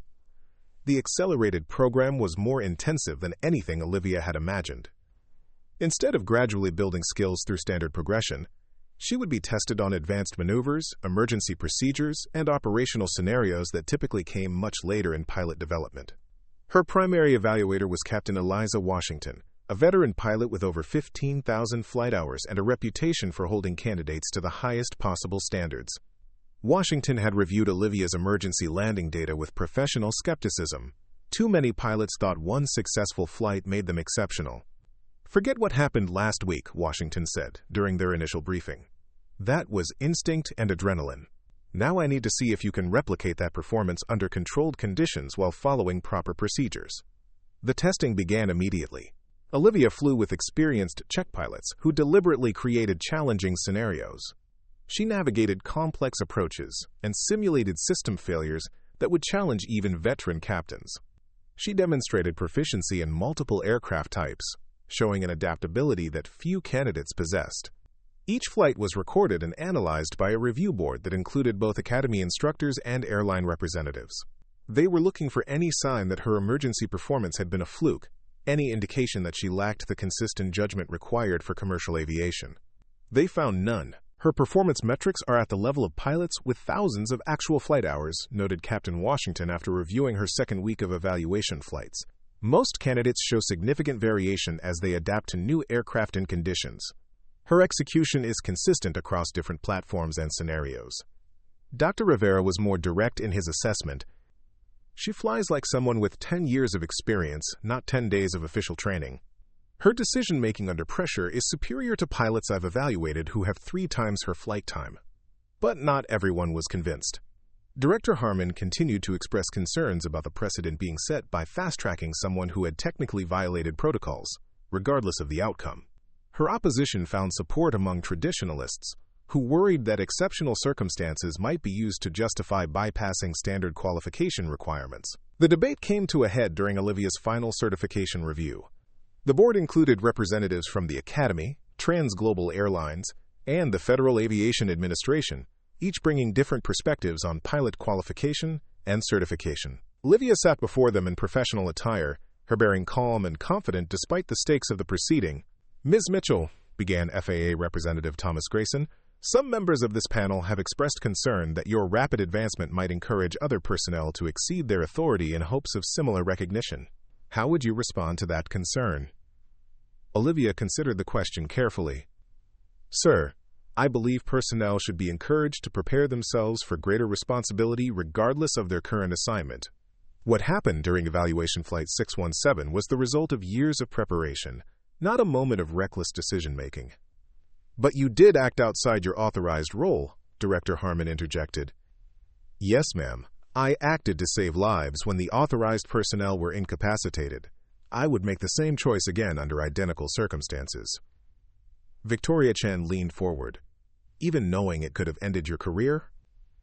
The accelerated program was more intensive than anything Olivia had imagined. Instead of gradually building skills through standard progression, she would be tested on advanced maneuvers, emergency procedures, and operational scenarios that typically came much later in pilot development. Her primary evaluator was Captain Eliza Washington, a veteran pilot with over 15,000 flight hours and a reputation for holding candidates to the highest possible standards. Washington had reviewed Olivia's emergency landing data with professional skepticism. Too many pilots thought one successful flight made them exceptional. "Forget what happened last week," Washington said during their initial briefing. "That was instinct and adrenaline. Now I need to see if you can replicate that performance under controlled conditions while following proper procedures." The testing began immediately. Olivia flew with experienced check pilots who deliberately created challenging scenarios. She navigated complex approaches and simulated system failures that would challenge even veteran captains. She demonstrated proficiency in multiple aircraft types, showing an adaptability that few candidates possessed. Each flight was recorded and analyzed by a review board that included both Academy instructors and airline representatives. They were looking for any sign that her emergency performance had been a fluke, any indication that she lacked the consistent judgment required for commercial aviation. They found none. "Her performance metrics are at the level of pilots with thousands of actual flight hours," noted Captain Washington after reviewing her second week of evaluation flights. "Most candidates show significant variation as they adapt to new aircraft and conditions. Her execution is consistent across different platforms and scenarios." Dr. Rivera was more direct in his assessment. "She flies like someone with 10 years of experience, not 10 days of official training. Her decision-making under pressure is superior to pilots I've evaluated who have 3 times her flight time." But not everyone was convinced. Director Harmon continued to express concerns about the precedent being set by fast-tracking someone who had technically violated protocols, regardless of the outcome. Her opposition found support among traditionalists, who worried that exceptional circumstances might be used to justify bypassing standard qualification requirements. The debate came to a head during Olivia's final certification review. The board included representatives from the Academy, Trans-Global Airlines, and the Federal Aviation Administration, each bringing different perspectives on pilot qualification and certification. Olivia sat before them in professional attire, her bearing calm and confident despite the stakes of the proceeding. "Ms. Mitchell," began FAA Representative Thomas Grayson, "some members of this panel have expressed concern that your rapid advancement might encourage other personnel to exceed their authority in hopes of similar recognition. How would you respond to that concern?" Olivia considered the question carefully. "Sir, I believe personnel should be encouraged to prepare themselves for greater responsibility regardless of their current assignment. What happened during evaluation flight 617 was the result of years of preparation, not a moment of reckless decision-making." "But you did act outside your authorized role," Director Harmon interjected. "Yes, ma'am. I acted to save lives when the authorized personnel were incapacitated. I would make the same choice again under identical circumstances." Victoria Chen leaned forward. "Even knowing it could have ended your career?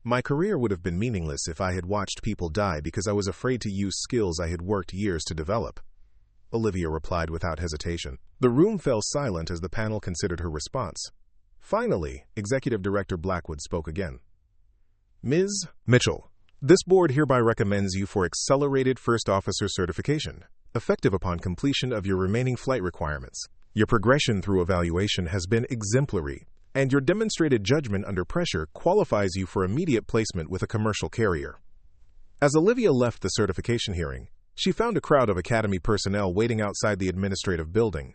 My career would have been meaningless if I had watched people die because I was afraid to use skills I had worked years to develop," Olivia replied without hesitation. The room fell silent as the panel considered her response. Finally, Executive Director Blackwood spoke again. "Ms. Mitchell, this board hereby recommends you for accelerated first officer certification, effective upon completion of your remaining flight requirements. Your progression through evaluation has been exemplary, and your demonstrated judgment under pressure qualifies you for immediate placement with a commercial carrier." As Olivia left the certification hearing, she found a crowd of Academy personnel waiting outside the administrative building.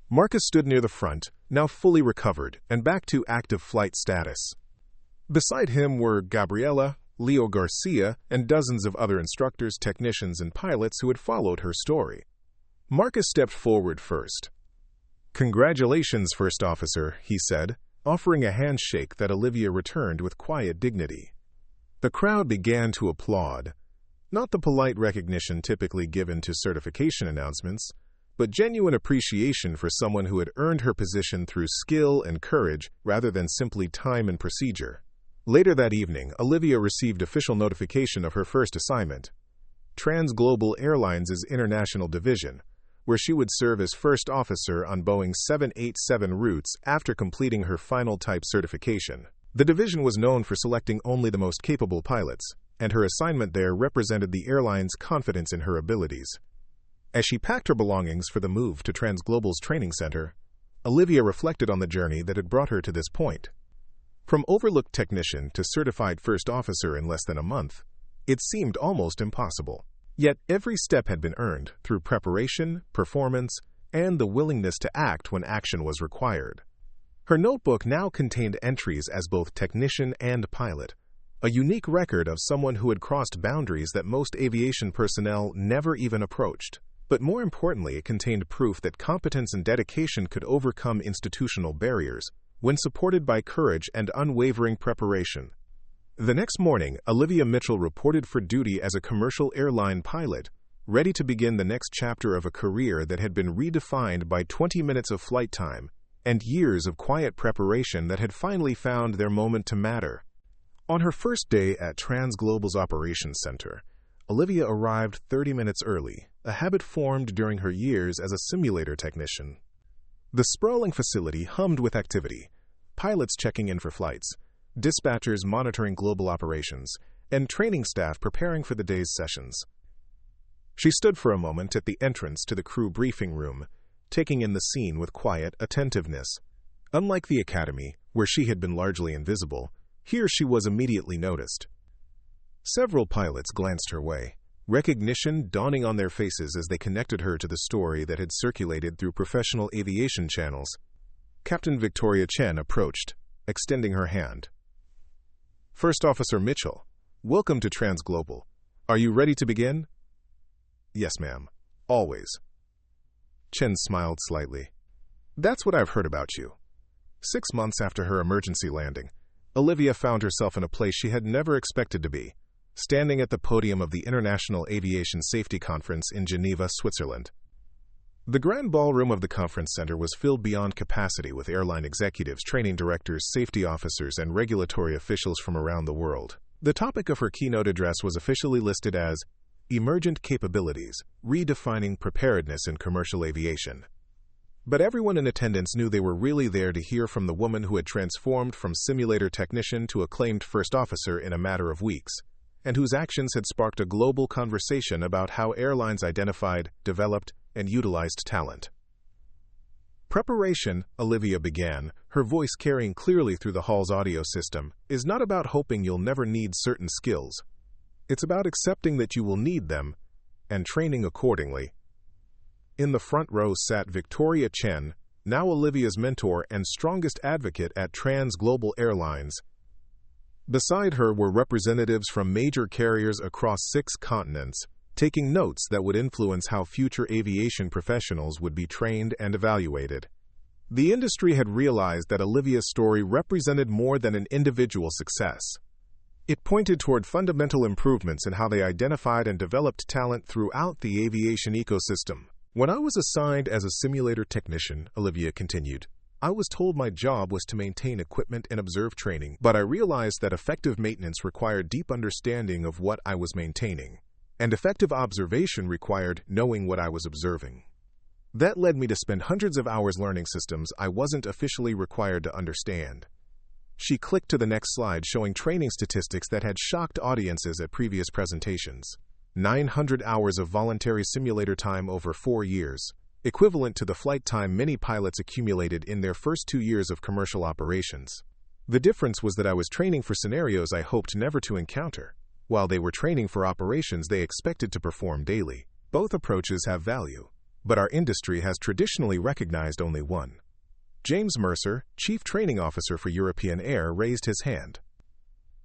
Marcus stood near the front, now fully recovered and back to active flight status. Beside him were Gabriela, Leo Garcia, and dozens of other instructors, technicians, and pilots who had followed her story. Marcus stepped forward first. "Congratulations, First Officer," he said, offering a handshake that Olivia returned with quiet dignity. The crowd began to applaud, not the polite recognition typically given to certification announcements, but genuine appreciation for someone who had earned her position through skill and courage rather than simply time and procedure. Later that evening, Olivia received official notification of her first assignment, Transglobal Airlines' International Division, where she would serve as first officer on Boeing 787 routes after completing her final type certification. The division was known for selecting only the most capable pilots, and her assignment there represented the airline's confidence in her abilities. As she packed her belongings for the move to Transglobal's training center, Olivia reflected on the journey that had brought her to this point. From overlooked technician to certified first officer in less than a month, it seemed almost impossible. Yet every step had been earned through preparation, performance, and the willingness to act when action was required. Her notebook now contained entries as both technician and pilot, a unique record of someone who had crossed boundaries that most aviation personnel never even approached. But more importantly, it contained proof that competence and dedication could overcome institutional barriers when supported by courage and unwavering preparation. The next morning, Olivia Mitchell reported for duty as a commercial airline pilot, ready to begin the next chapter of a career that had been redefined by 20 minutes of flight time and years of quiet preparation that had finally found their moment to matter. On her first day at Transglobal's operations center, Olivia arrived 30 minutes early, a habit formed during her years as a simulator technician. The sprawling facility hummed with activity, pilots checking in for flights, dispatchers monitoring global operations, and training staff preparing for the day's sessions. She stood for a moment at the entrance to the crew briefing room, taking in the scene with quiet attentiveness. Unlike the academy, where she had been largely invisible, here she was immediately noticed. Several pilots glanced her way, recognition dawning on their faces as they connected her to the story that had circulated through professional aviation channels. Captain Victoria Chen approached, extending her hand. "First Officer Mitchell, welcome to Transglobal. Are you ready to begin?" "Yes, ma'am. Always." Chen smiled slightly. "That's what I've heard about you." 6 months after her emergency landing, Olivia found herself in a place she had never expected to be, standing at the podium of the International Aviation Safety Conference in Geneva, Switzerland. The grand ballroom of the conference center was filled beyond capacity with airline executives, training directors, safety officers, and regulatory officials from around the world. The topic of her keynote address was officially listed as Emergent Capabilities, Redefining Preparedness in Commercial Aviation. But everyone in attendance knew they were really there to hear from the woman who had transformed from simulator technician to acclaimed first officer in a matter of weeks, and whose actions had sparked a global conversation about how airlines identified, developed, and utilized talent. Preparation, Olivia began, her voice carrying clearly through the hall's audio system, is not about hoping you'll never need certain skills. It's about accepting that you will need them and training accordingly. In the front row sat Victoria Chen, now Olivia's mentor and strongest advocate at Transglobal Airlines. Beside her were representatives from major carriers across 6 continents, taking notes that would influence how future aviation professionals would be trained and evaluated. The industry had realized that Olivia's story represented more than an individual success. It pointed toward fundamental improvements in how they identified and developed talent throughout the aviation ecosystem. "When I was assigned as a simulator technician," Olivia continued, "I was told my job was to maintain equipment and observe training, but I realized that effective maintenance required deep understanding of what I was maintaining, and effective observation required knowing what I was observing. That led me to spend hundreds of hours learning systems I wasn't officially required to understand." She clicked to the next slide, showing training statistics that had shocked audiences at previous presentations. 900 hours of voluntary simulator time over 4 years, equivalent to the flight time many pilots accumulated in their first 2 years of commercial operations. The difference was that I was training for scenarios I hoped never to encounter, while they were training for operations they expected to perform daily. Both approaches have value, but our industry has traditionally recognized only one. James Mercer, Chief Training Officer for European Air, raised his hand.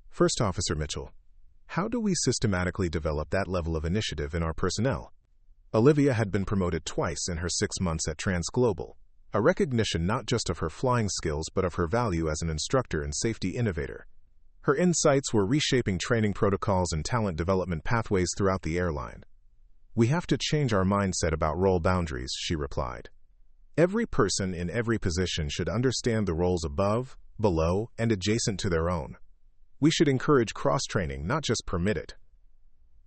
"First Officer Mitchell, how do we systematically develop that level of initiative in our personnel?" Olivia had been promoted twice in her 6 months at Transglobal, a recognition not just of her flying skills but of her value as an instructor and safety innovator. Her insights were reshaping training protocols and talent development pathways throughout the airline. "We have to change our mindset about role boundaries," she replied. "Every person in every position should understand the roles above, below, and adjacent to their own. We should encourage cross-training, not just permit it.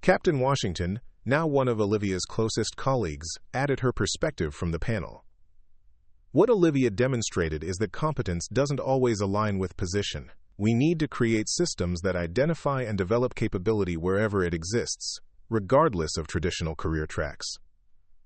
Captain Washington, now one of Olivia's closest colleagues, added her perspective from the panel. What Olivia demonstrated is that competence doesn't always align with position. We need to create systems that identify and develop capability wherever it exists, regardless of traditional career tracks.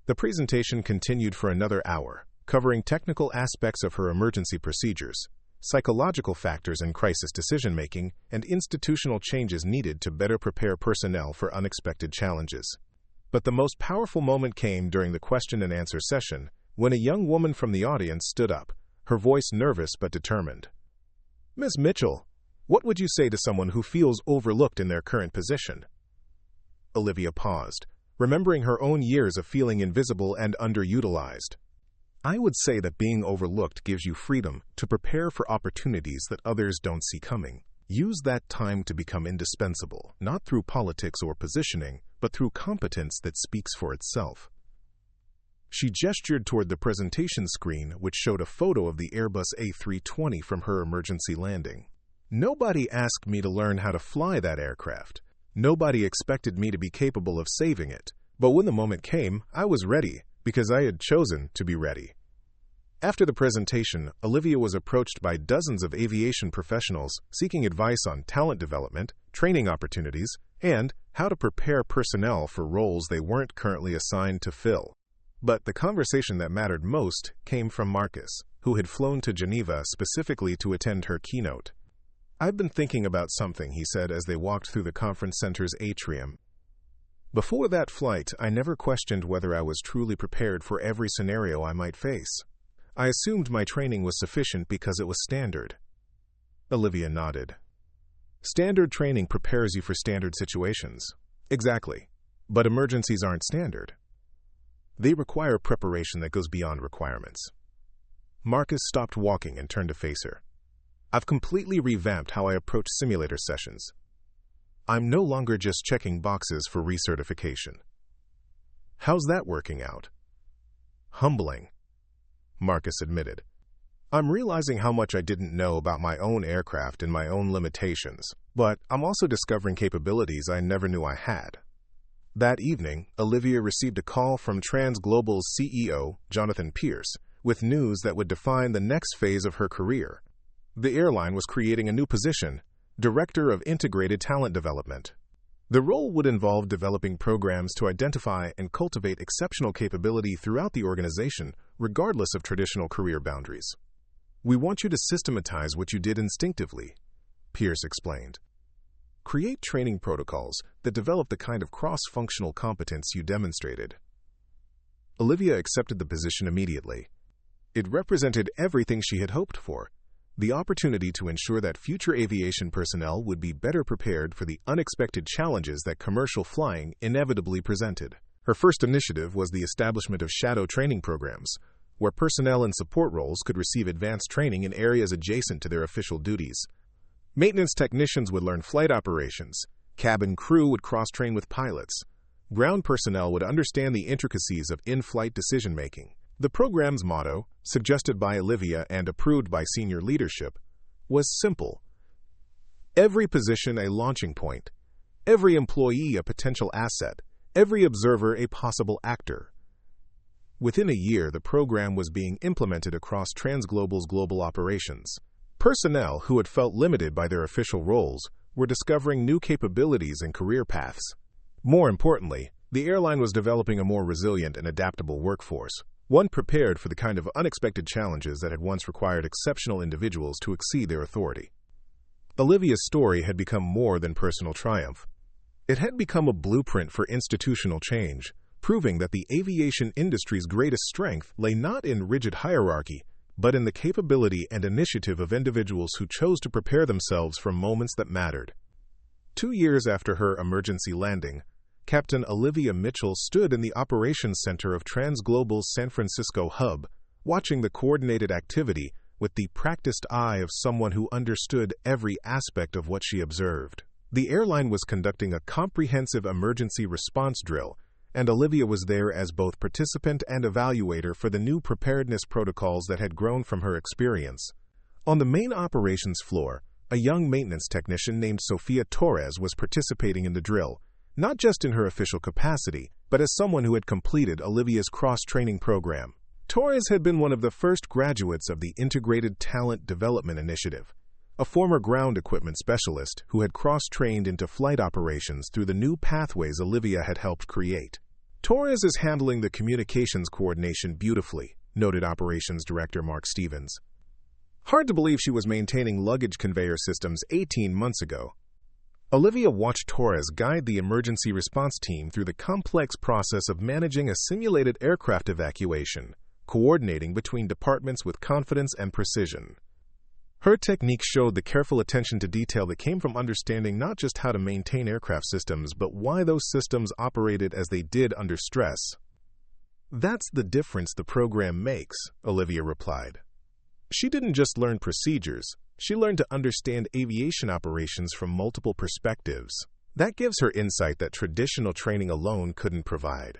The presentation continued for another hour, covering technical aspects of her emergency procedures, psychological factors in crisis decision-making, and institutional changes needed to better prepare personnel for unexpected challenges. But the most powerful moment came during the question-and-answer session, when a young woman from the audience stood up, her voice nervous but determined. "Ms. Mitchell, what would you say to someone who feels overlooked in their current position?" Olivia paused, remembering her own years of feeling invisible and underutilized. "I would say that being overlooked gives you freedom to prepare for opportunities that others don't see coming. Use that time to become indispensable, not through politics or positioning, but through competence that speaks for itself." She gestured toward the presentation screen, which showed a photo of the Airbus A320 from her emergency landing. "Nobody asked me to learn how to fly that aircraft. Nobody expected me to be capable of saving it. But when the moment came, I was ready, because I had chosen to be ready." After the presentation, Olivia was approached by dozens of aviation professionals seeking advice on talent development, training opportunities, and how to prepare personnel for roles they weren't currently assigned to fill. But the conversation that mattered most came from Marcus, who had flown to Geneva specifically to attend her keynote. "I've been thinking about something," he said as they walked through the conference center's atrium. "Before that flight, I never questioned whether I was truly prepared for every scenario I might face. I assumed my training was sufficient because it was standard." Olivia nodded. "Standard training prepares you for standard situations." "Exactly. But emergencies aren't standard. They require preparation that goes beyond requirements." Marcus stopped walking and turned to face her. "I've completely revamped how I approach simulator sessions. I'm no longer just checking boxes for recertification." "How's that working out?" "Humbling," Marcus admitted. "I'm realizing how much I didn't know about my own aircraft and my own limitations, but I'm also discovering capabilities I never knew I had." That evening, Olivia received a call from TransGlobal's CEO, Jonathan Pierce, with news that would define the next phase of her career. The airline was creating a new position, Director of Integrated Talent Development. The role would involve developing programs to identify and cultivate exceptional capability throughout the organization, regardless of traditional career boundaries. "We want you to systematize what you did instinctively," Pierce explained. "Create training protocols that develop the kind of cross-functional competence you demonstrated." Olivia accepted the position immediately. It represented everything she had hoped for, the opportunity to ensure that future aviation personnel would be better prepared for the unexpected challenges that commercial flying inevitably presented. Her first initiative was the establishment of shadow training programs, where personnel in support roles could receive advanced training in areas adjacent to their official duties. Maintenance technicians would learn flight operations, cabin crew would cross-train with pilots, ground personnel would understand the intricacies of in-flight decision-making. The program's motto, suggested by Olivia and approved by senior leadership, was simple: every position a launching point, every employee a potential asset, every observer a possible actor. Within a year, the program was being implemented across TransGlobal's global operations. Personnel who had felt limited by their official roles were discovering new capabilities and career paths. More importantly, the airline was developing a more resilient and adaptable workforce, one prepared for the kind of unexpected challenges that had once required exceptional individuals to exceed their authority. Olivia's story had become more than personal triumph. It had become a blueprint for institutional change, proving that the aviation industry's greatest strength lay not in rigid hierarchy, but in the capability and initiative of individuals who chose to prepare themselves for moments that mattered. 2 years after her emergency landing, Captain Olivia Mitchell stood in the operations center of TransGlobal's San Francisco hub, watching the coordinated activity with the practiced eye of someone who understood every aspect of what she observed. The airline was conducting a comprehensive emergency response drill, and Olivia was there as both participant and evaluator for the new preparedness protocols that had grown from her experience. On the main operations floor, a young maintenance technician named Sofia Torres was participating in the drill, not just in her official capacity, but as someone who had completed Olivia's cross-training program. Torres had been one of the first graduates of the Integrated Talent Development Initiative, a former ground equipment specialist who had cross-trained into flight operations through the new pathways Olivia had helped create. Torres is handling the communications coordination beautifully, noted Operations Director Mark Stevens. Hard to believe she was maintaining luggage conveyor systems 18 months ago. Olivia watched Torres guide the emergency response team through the complex process of managing a simulated aircraft evacuation, coordinating between departments with confidence and precision. Her technique showed the careful attention to detail that came from understanding not just how to maintain aircraft systems, but why those systems operated as they did under stress. "That's the difference the program makes," Olivia replied. She didn't just learn procedures, she learned to understand aviation operations from multiple perspectives. That gives her insight that traditional training alone couldn't provide.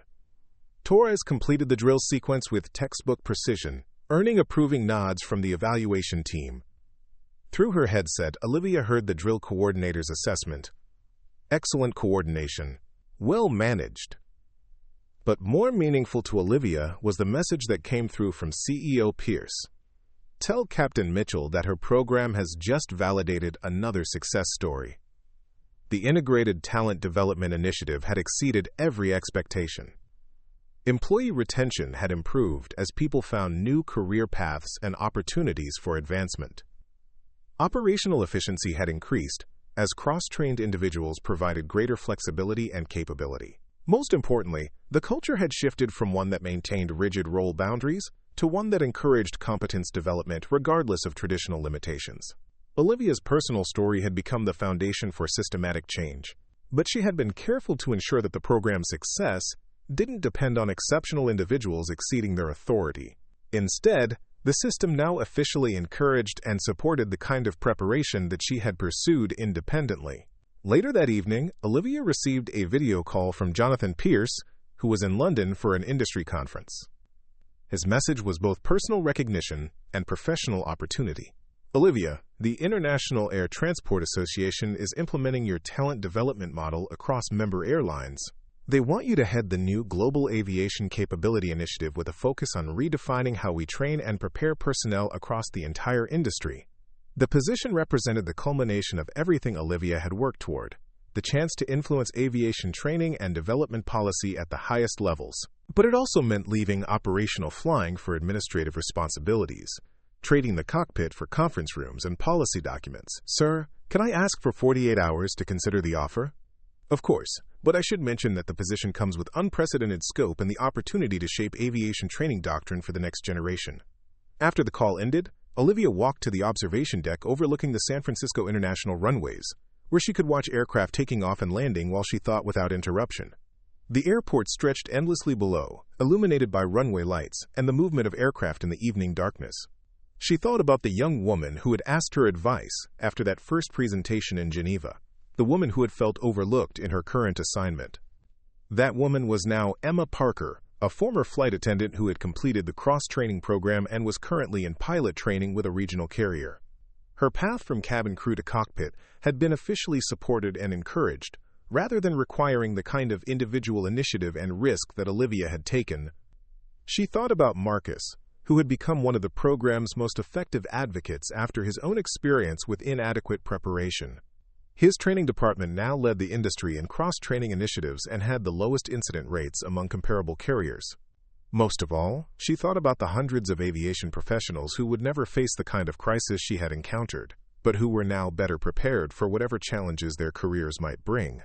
Torres completed the drill sequence with textbook precision, earning approving nods from the evaluation team. Through her headset, Olivia heard the drill coordinator's assessment. Excellent coordination. Well managed. But more meaningful to Olivia was the message that came through from CEO Pierce. Tell Captain Mitchell that her program has just validated another success story. The Integrated Talent Development Initiative had exceeded every expectation. Employee retention had improved as people found new career paths and opportunities for advancement. Operational efficiency had increased as cross-trained individuals provided greater flexibility and capability. Most importantly, the culture had shifted from one that maintained rigid role boundaries to one that encouraged competence development regardless of traditional limitations. Olivia's personal story had become the foundation for systematic change, but she had been careful to ensure that the program's success didn't depend on exceptional individuals exceeding their authority. Instead, the system now officially encouraged and supported the kind of preparation that she had pursued independently. Later that evening, Olivia received a video call from Jonathan Pierce, who was in London for an industry conference. His message was both personal recognition and professional opportunity. "Olivia, the International Air Transport Association is implementing your talent development model across member airlines. They want you to head the new Global Aviation Capability Initiative with a focus on redefining how we train and prepare personnel across the entire industry." The position represented the culmination of everything Olivia had worked toward, the chance to influence aviation training and development policy at the highest levels. But it also meant leaving operational flying for administrative responsibilities, trading the cockpit for conference rooms and policy documents. "Sir, can I ask for 48 hours to consider the offer?" "Of course, but I should mention that the position comes with unprecedented scope and the opportunity to shape aviation training doctrine for the next generation." After the call ended, Olivia walked to the observation deck overlooking the San Francisco International runways, where she could watch aircraft taking off and landing while she thought without interruption. The airport stretched endlessly below, illuminated by runway lights and the movement of aircraft in the evening darkness. She thought about the young woman who had asked her advice after that first presentation in Geneva, the woman who had felt overlooked in her current assignment. That woman was now Emma Parker, a former flight attendant who had completed the cross-training program and was currently in pilot training with a regional carrier. Her path from cabin crew to cockpit had been officially supported and encouraged, rather than requiring the kind of individual initiative and risk that Olivia had taken. She thought about Marcus, who had become one of the program's most effective advocates after his own experience with inadequate preparation. His training department now led the industry in cross-training initiatives and had the lowest incident rates among comparable carriers. Most of all, she thought about the hundreds of aviation professionals who would never face the kind of crisis she had encountered, but who were now better prepared for whatever challenges their careers might bring.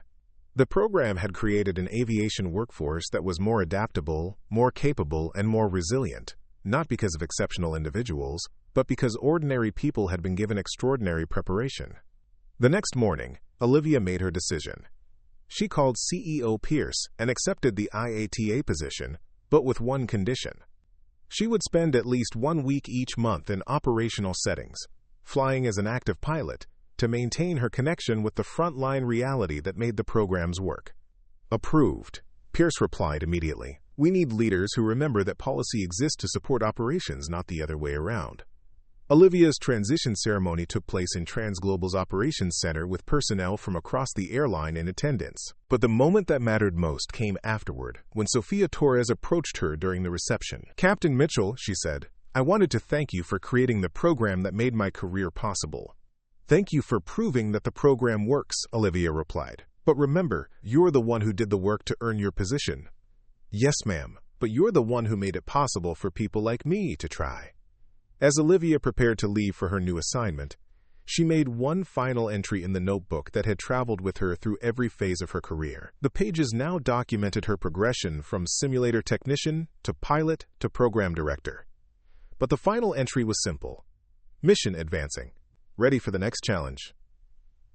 The program had created an aviation workforce that was more adaptable, more capable, and more resilient, not because of exceptional individuals, but because ordinary people had been given extraordinary preparation. The next morning, Olivia made her decision. She called CEO Pierce and accepted the IATA position, but with one condition. She would spend at least 1 week each month in operational settings, flying as an active pilot, to maintain her connection with the frontline reality that made the program's work. "Approved," Pierce replied immediately. "We need leaders who remember that policy exists to support operations, not the other way around." Olivia's transition ceremony took place in Transglobal's operations center with personnel from across the airline in attendance. But the moment that mattered most came afterward, when Sofia Torres approached her during the reception. "Captain Mitchell," she said, "I wanted to thank you for creating the program that made my career possible." "Thank you for proving that the program works," Olivia replied. "But remember, you're the one who did the work to earn your position." "Yes, ma'am, but you're the one who made it possible for people like me to try." As Olivia prepared to leave for her new assignment, she made one final entry in the notebook that had traveled with her through every phase of her career. The pages now documented her progression from simulator technician to pilot to program director. But the final entry was simple: mission advancing, ready for the next challenge.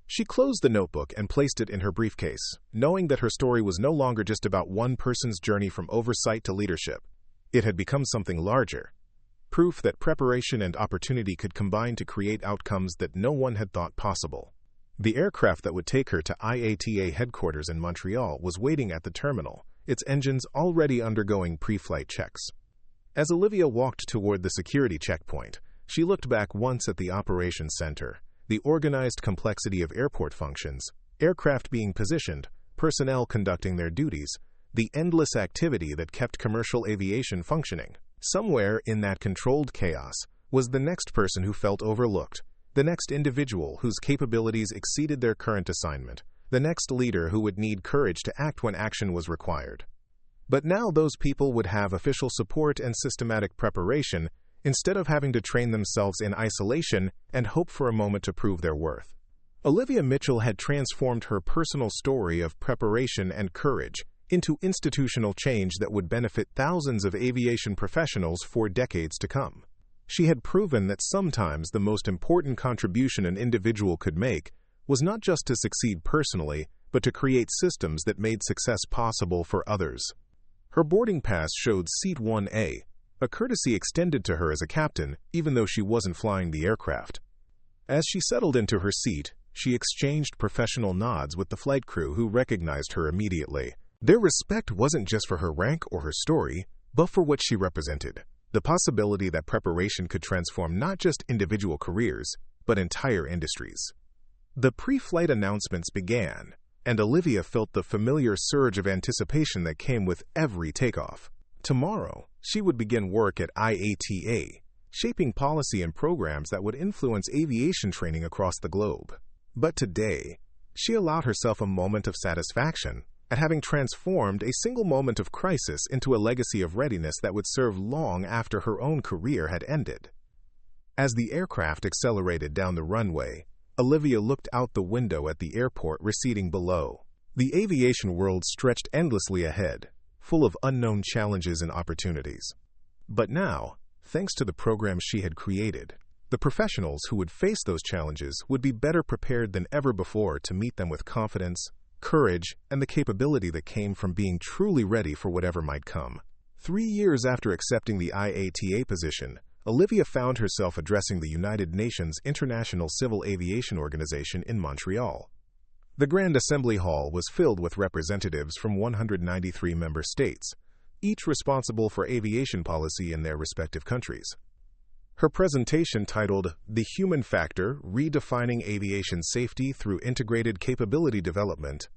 She closed the notebook and placed it in her briefcase, knowing that her story was no longer just about one person's journey from oversight to leadership. It had become something larger. Proof that preparation and opportunity could combine to create outcomes that no one had thought possible. The aircraft that would take her to IATA headquarters in Montreal was waiting at the terminal, its engines already undergoing pre-flight checks. As Olivia walked toward the security checkpoint, she looked back once at the operations center, the organized complexity of airport functions, aircraft being positioned, personnel conducting their duties, the endless activity that kept commercial aviation functioning. Somewhere in that controlled chaos was the next person who felt overlooked, the next individual whose capabilities exceeded their current assignment, the next leader who would need courage to act when action was required. But now those people would have official support and systematic preparation instead of having to train themselves in isolation and hope for a moment to prove their worth. Olivia Mitchell had transformed her personal story of preparation and courage into institutional change that would benefit thousands of aviation professionals for decades to come. She had proven that sometimes the most important contribution an individual could make was not just to succeed personally, but to create systems that made success possible for others. Her boarding pass showed Seat 1A, a courtesy extended to her as a captain, even though she wasn't flying the aircraft. As she settled into her seat, she exchanged professional nods with the flight crew, who recognized her immediately. Their respect wasn't just for her rank or her story, but for what she represented: the possibility that preparation could transform not just individual careers, but entire industries. The pre-flight announcements began, and Olivia felt the familiar surge of anticipation that came with every takeoff. Tomorrow, she would begin work at IATA, shaping policy and programs that would influence aviation training across the globe. But today, she allowed herself a moment of satisfaction at having transformed a single moment of crisis into a legacy of readiness that would serve long after her own career had ended. As the aircraft accelerated down the runway, Olivia looked out the window at the airport receding below. The aviation world stretched endlessly ahead, full of unknown challenges and opportunities. But now, thanks to the programs she had created, the professionals who would face those challenges would be better prepared than ever before to meet them with confidence, courage, and the capability that came from being truly ready for whatever might come. 3 years after accepting the IATA position, Olivia found herself addressing the United Nations International Civil Aviation Organization in Montreal. The Grand Assembly Hall was filled with representatives from 193 member states, each responsible for aviation policy in their respective countries. Her presentation, titled "The Human Factor: Redefining Aviation Safety Through Integrated Capability Development,"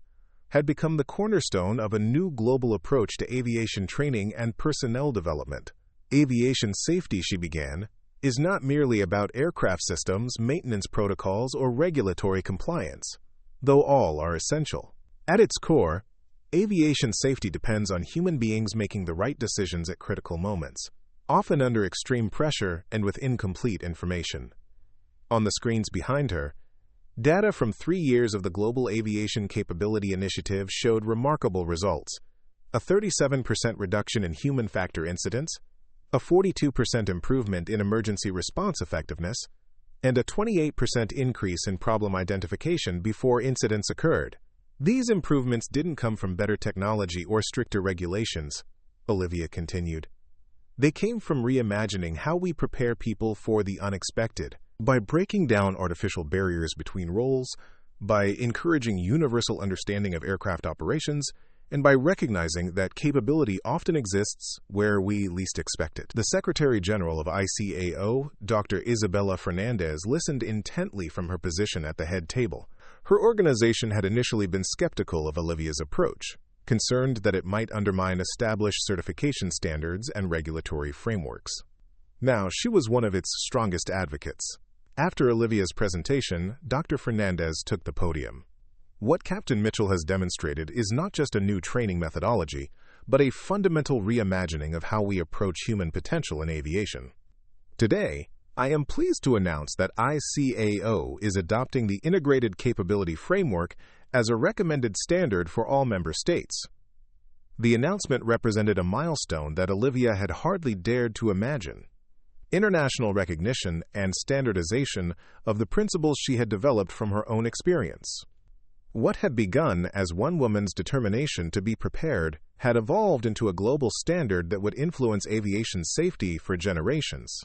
had become the cornerstone of a new global approach to aviation training and personnel development. Aviation safety, she began, is not merely about aircraft systems, maintenance protocols, or regulatory compliance, though all are essential. At its core, aviation safety depends on human beings making the right decisions at critical moments, often under extreme pressure and with incomplete information. On the screens behind her, data from 3 years of the Global Aviation Capability Initiative showed remarkable results: a 37% reduction in human factor incidents, a 42% improvement in emergency response effectiveness, and a 28% increase in problem identification before incidents occurred. These improvements didn't come from better technology or stricter regulations, Olivia continued. They came from reimagining how we prepare people for the unexpected, by breaking down artificial barriers between roles, by encouraging universal understanding of aircraft operations, and by recognizing that capability often exists where we least expect it. The Secretary General of ICAO, Dr. Isabella Fernandez, listened intently from her position at the head table. Her organization had initially been skeptical of Olivia's approach, concerned that it might undermine established certification standards and regulatory frameworks. Now, she was one of its strongest advocates. After Olivia's presentation, Dr. Fernandez took the podium. What Captain Mitchell has demonstrated is not just a new training methodology, but a fundamental reimagining of how we approach human potential in aviation. Today, I am pleased to announce that ICAO is adopting the Integrated Capability Framework as a recommended standard for all member states. The announcement represented a milestone that Olivia had hardly dared to imagine: international recognition and standardization of the principles she had developed from her own experience. What had begun as one woman's determination to be prepared had evolved into a global standard that would influence aviation safety for generations.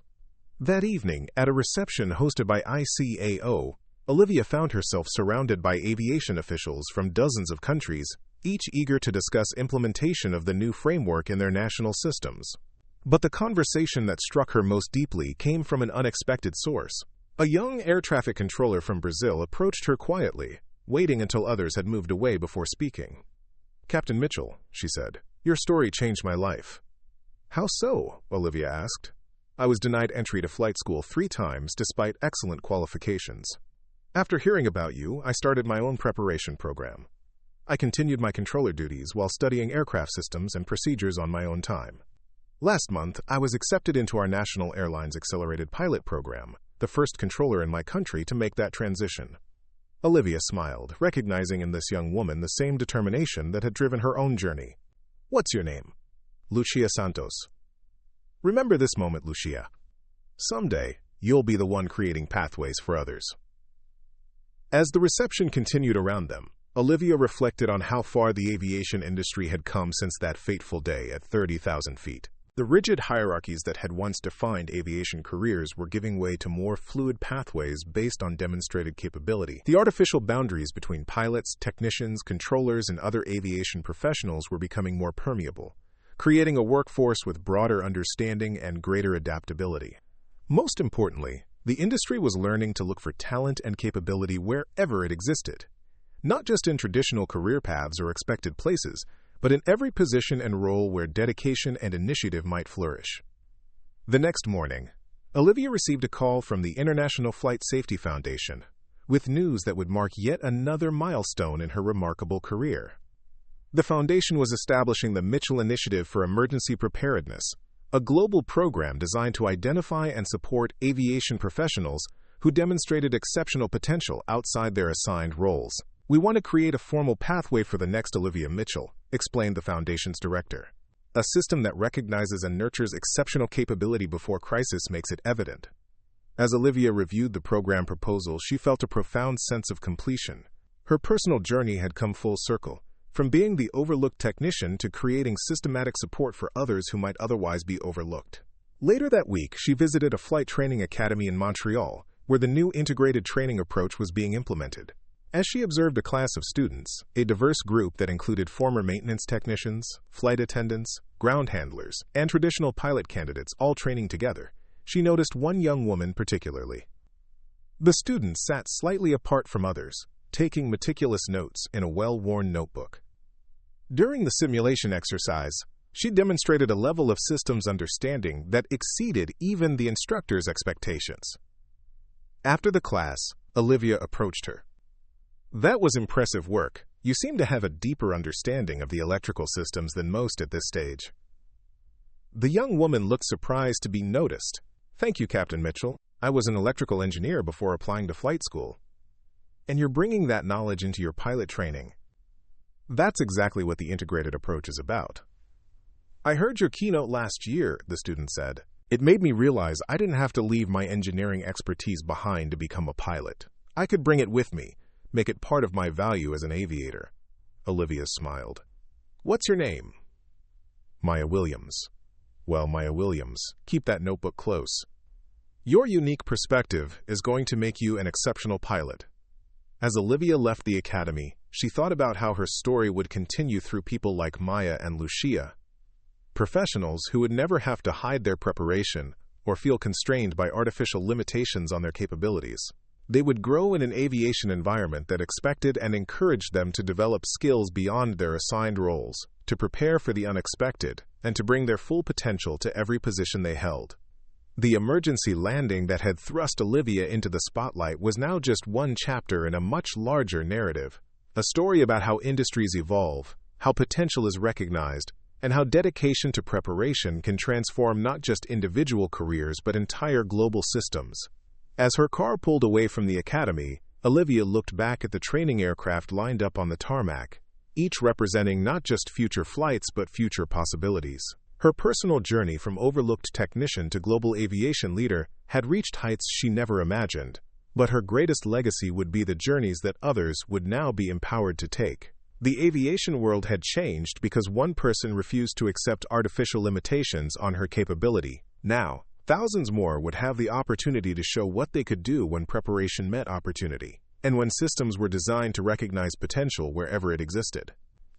That evening, at a reception hosted by ICAO, Olivia found herself surrounded by aviation officials from dozens of countries, each eager to discuss implementation of the new framework in their national systems. But the conversation that struck her most deeply came from an unexpected source. A young air traffic controller from Brazil approached her quietly, waiting until others had moved away before speaking. "Captain Mitchell," she said, "your story changed my life." "How so?" Olivia asked. "I was denied entry to flight school 3 times despite excellent qualifications. After hearing about you, I started my own preparation program. I continued my controller duties while studying aircraft systems and procedures on my own time. Last month, I was accepted into our National Airlines Accelerated Pilot Program, the first controller in my country to make that transition." Olivia smiled, recognizing in this young woman the same determination that had driven her own journey. "What's your name?" "Lucia Santos." "Remember this moment, Lucia. Someday, you'll be the one creating pathways for others." As the reception continued around them, Olivia reflected on how far the aviation industry had come since that fateful day at 30,000 feet. The rigid hierarchies that had once defined aviation careers were giving way to more fluid pathways based on demonstrated capability. The artificial boundaries between pilots, technicians, controllers, and other aviation professionals were becoming more permeable, creating a workforce with broader understanding and greater adaptability. Most importantly, the industry was learning to look for talent and capability wherever it existed, not just in traditional career paths or expected places, but in every position and role where dedication and initiative might flourish. The next morning, Olivia received a call from the International Flight Safety Foundation with news that would mark yet another milestone in her remarkable career. The foundation was establishing the Mitchell Initiative for Emergency Preparedness, a global program designed to identify and support aviation professionals who demonstrated exceptional potential outside their assigned roles. "We want to create a formal pathway for the next Olivia Mitchell," explained the foundation's director. "A system that recognizes and nurtures exceptional capability before crisis makes it evident." As Olivia reviewed the program proposal, she felt a profound sense of completion. Her personal journey had come full circle, from being the overlooked technician to creating systematic support for others who might otherwise be overlooked. Later that week, she visited a flight training academy in Montreal, where the new integrated training approach was being implemented. As she observed a class of students, a diverse group that included former maintenance technicians, flight attendants, ground handlers, and traditional pilot candidates all training together, she noticed one young woman particularly. The student sat slightly apart from others, taking meticulous notes in a well-worn notebook. During the simulation exercise, she demonstrated a level of systems understanding that exceeded even the instructor's expectations. After the class, Olivia approached her. "That was impressive work. You seem to have a deeper understanding of the electrical systems than most at this stage." The young woman looked surprised to be noticed. "Thank you, Captain Mitchell. I was an electrical engineer before applying to flight school. And you're bringing that knowledge into your pilot training." "That's exactly what the integrated approach is about." "I heard your keynote last year," the student said. "It made me realize I didn't have to leave my engineering expertise behind to become a pilot. I could bring it with me, make it part of my value as an aviator." Olivia smiled. "What's your name?" "Maya Williams." "Well, Maya Williams, keep that notebook close. Your unique perspective is going to make you an exceptional pilot. As Olivia left the academy, she thought about how her story would continue through people like Maya and Lucia, professionals who would never have to hide their preparation or feel constrained by artificial limitations on their capabilities. They would grow in an aviation environment that expected and encouraged them to develop skills beyond their assigned roles, to prepare for the unexpected, and to bring their full potential to every position they held. The emergency landing that had thrust Olivia into the spotlight was now just one chapter in a much larger narrative, a story about how industries evolve, how potential is recognized, and how dedication to preparation can transform not just individual careers but entire global systems. As her car pulled away from the academy, Olivia looked back at the training aircraft lined up on the tarmac, each representing not just future flights but future possibilities. Her personal journey from overlooked technician to global aviation leader had reached heights she never imagined, but her greatest legacy would be the journeys that others would now be empowered to take. The aviation world had changed because one person refused to accept artificial limitations on her capability. Now, thousands more would have the opportunity to show what they could do when preparation met opportunity, and when systems were designed to recognize potential wherever it existed.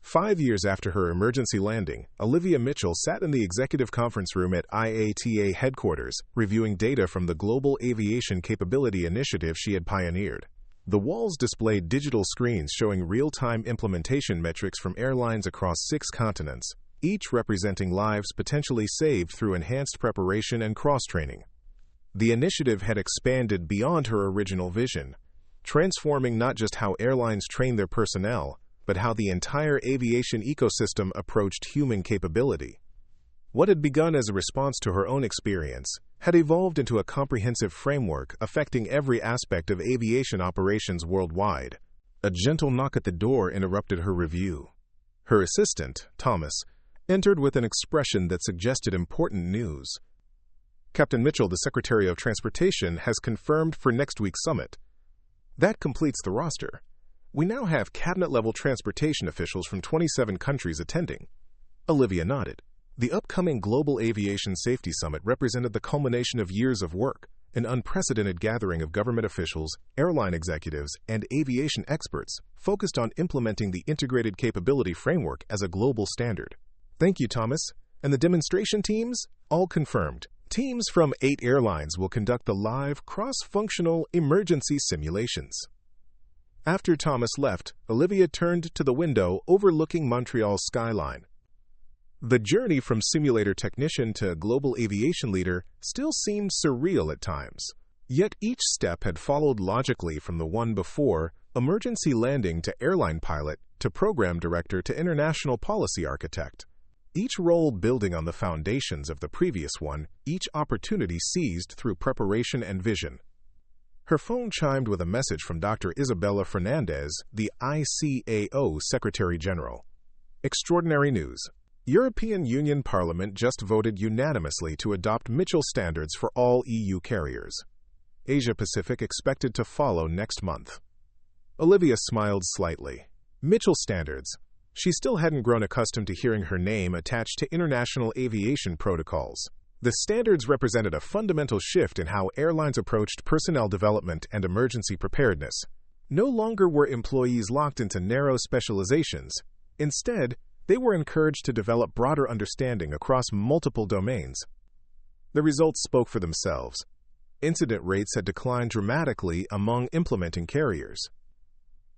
5 years after her emergency landing, Olivia Mitchell sat in the executive conference room at IATA headquarters, reviewing data from the Global Aviation Capability Initiative she had pioneered. The walls displayed digital screens showing real-time implementation metrics from airlines across 6 continents, each representing lives potentially saved through enhanced preparation and cross-training. The initiative had expanded beyond her original vision, transforming not just how airlines train their personnel, but how the entire aviation ecosystem approached human capability. What had begun as a response to her own experience had evolved into a comprehensive framework affecting every aspect of aviation operations worldwide. A gentle knock at the door interrupted her review. Her assistant, Thomas, entered with an expression that suggested important news. "Captain Mitchell, the Secretary of Transportation, has confirmed for next week's summit. That completes the roster. We now have cabinet-level transportation officials from 27 countries attending." Olivia nodded. The upcoming Global Aviation Safety Summit represented the culmination of years of work, an unprecedented gathering of government officials, airline executives, and aviation experts focused on implementing the Integrated Capability Framework as a global standard. "Thank you, Thomas. And the demonstration teams? All confirmed. Teams from 8 airlines will conduct the live, cross-functional emergency simulations." After Thomas left, Olivia turned to the window overlooking Montreal's skyline. The journey from simulator technician to global aviation leader still seemed surreal at times. Yet each step had followed logically from the one before, emergency landing to airline pilot to program director to international policy architect. Each role building on the foundations of the previous one, each opportunity seized through preparation and vision. Her phone chimed with a message from Dr. Isabella Fernandez, the ICAO Secretary General. Extraordinary news. European Union Parliament just voted unanimously to adopt Mitchell standards for all EU carriers. Asia Pacific expected to follow next month. Olivia smiled slightly. Mitchell standards. She still hadn't grown accustomed to hearing her name attached to international aviation protocols. The standards represented a fundamental shift in how airlines approached personnel development and emergency preparedness. No longer were employees locked into narrow specializations. Instead, they were encouraged to develop broader understanding across multiple domains. The results spoke for themselves. Incident rates had declined dramatically among implementing carriers.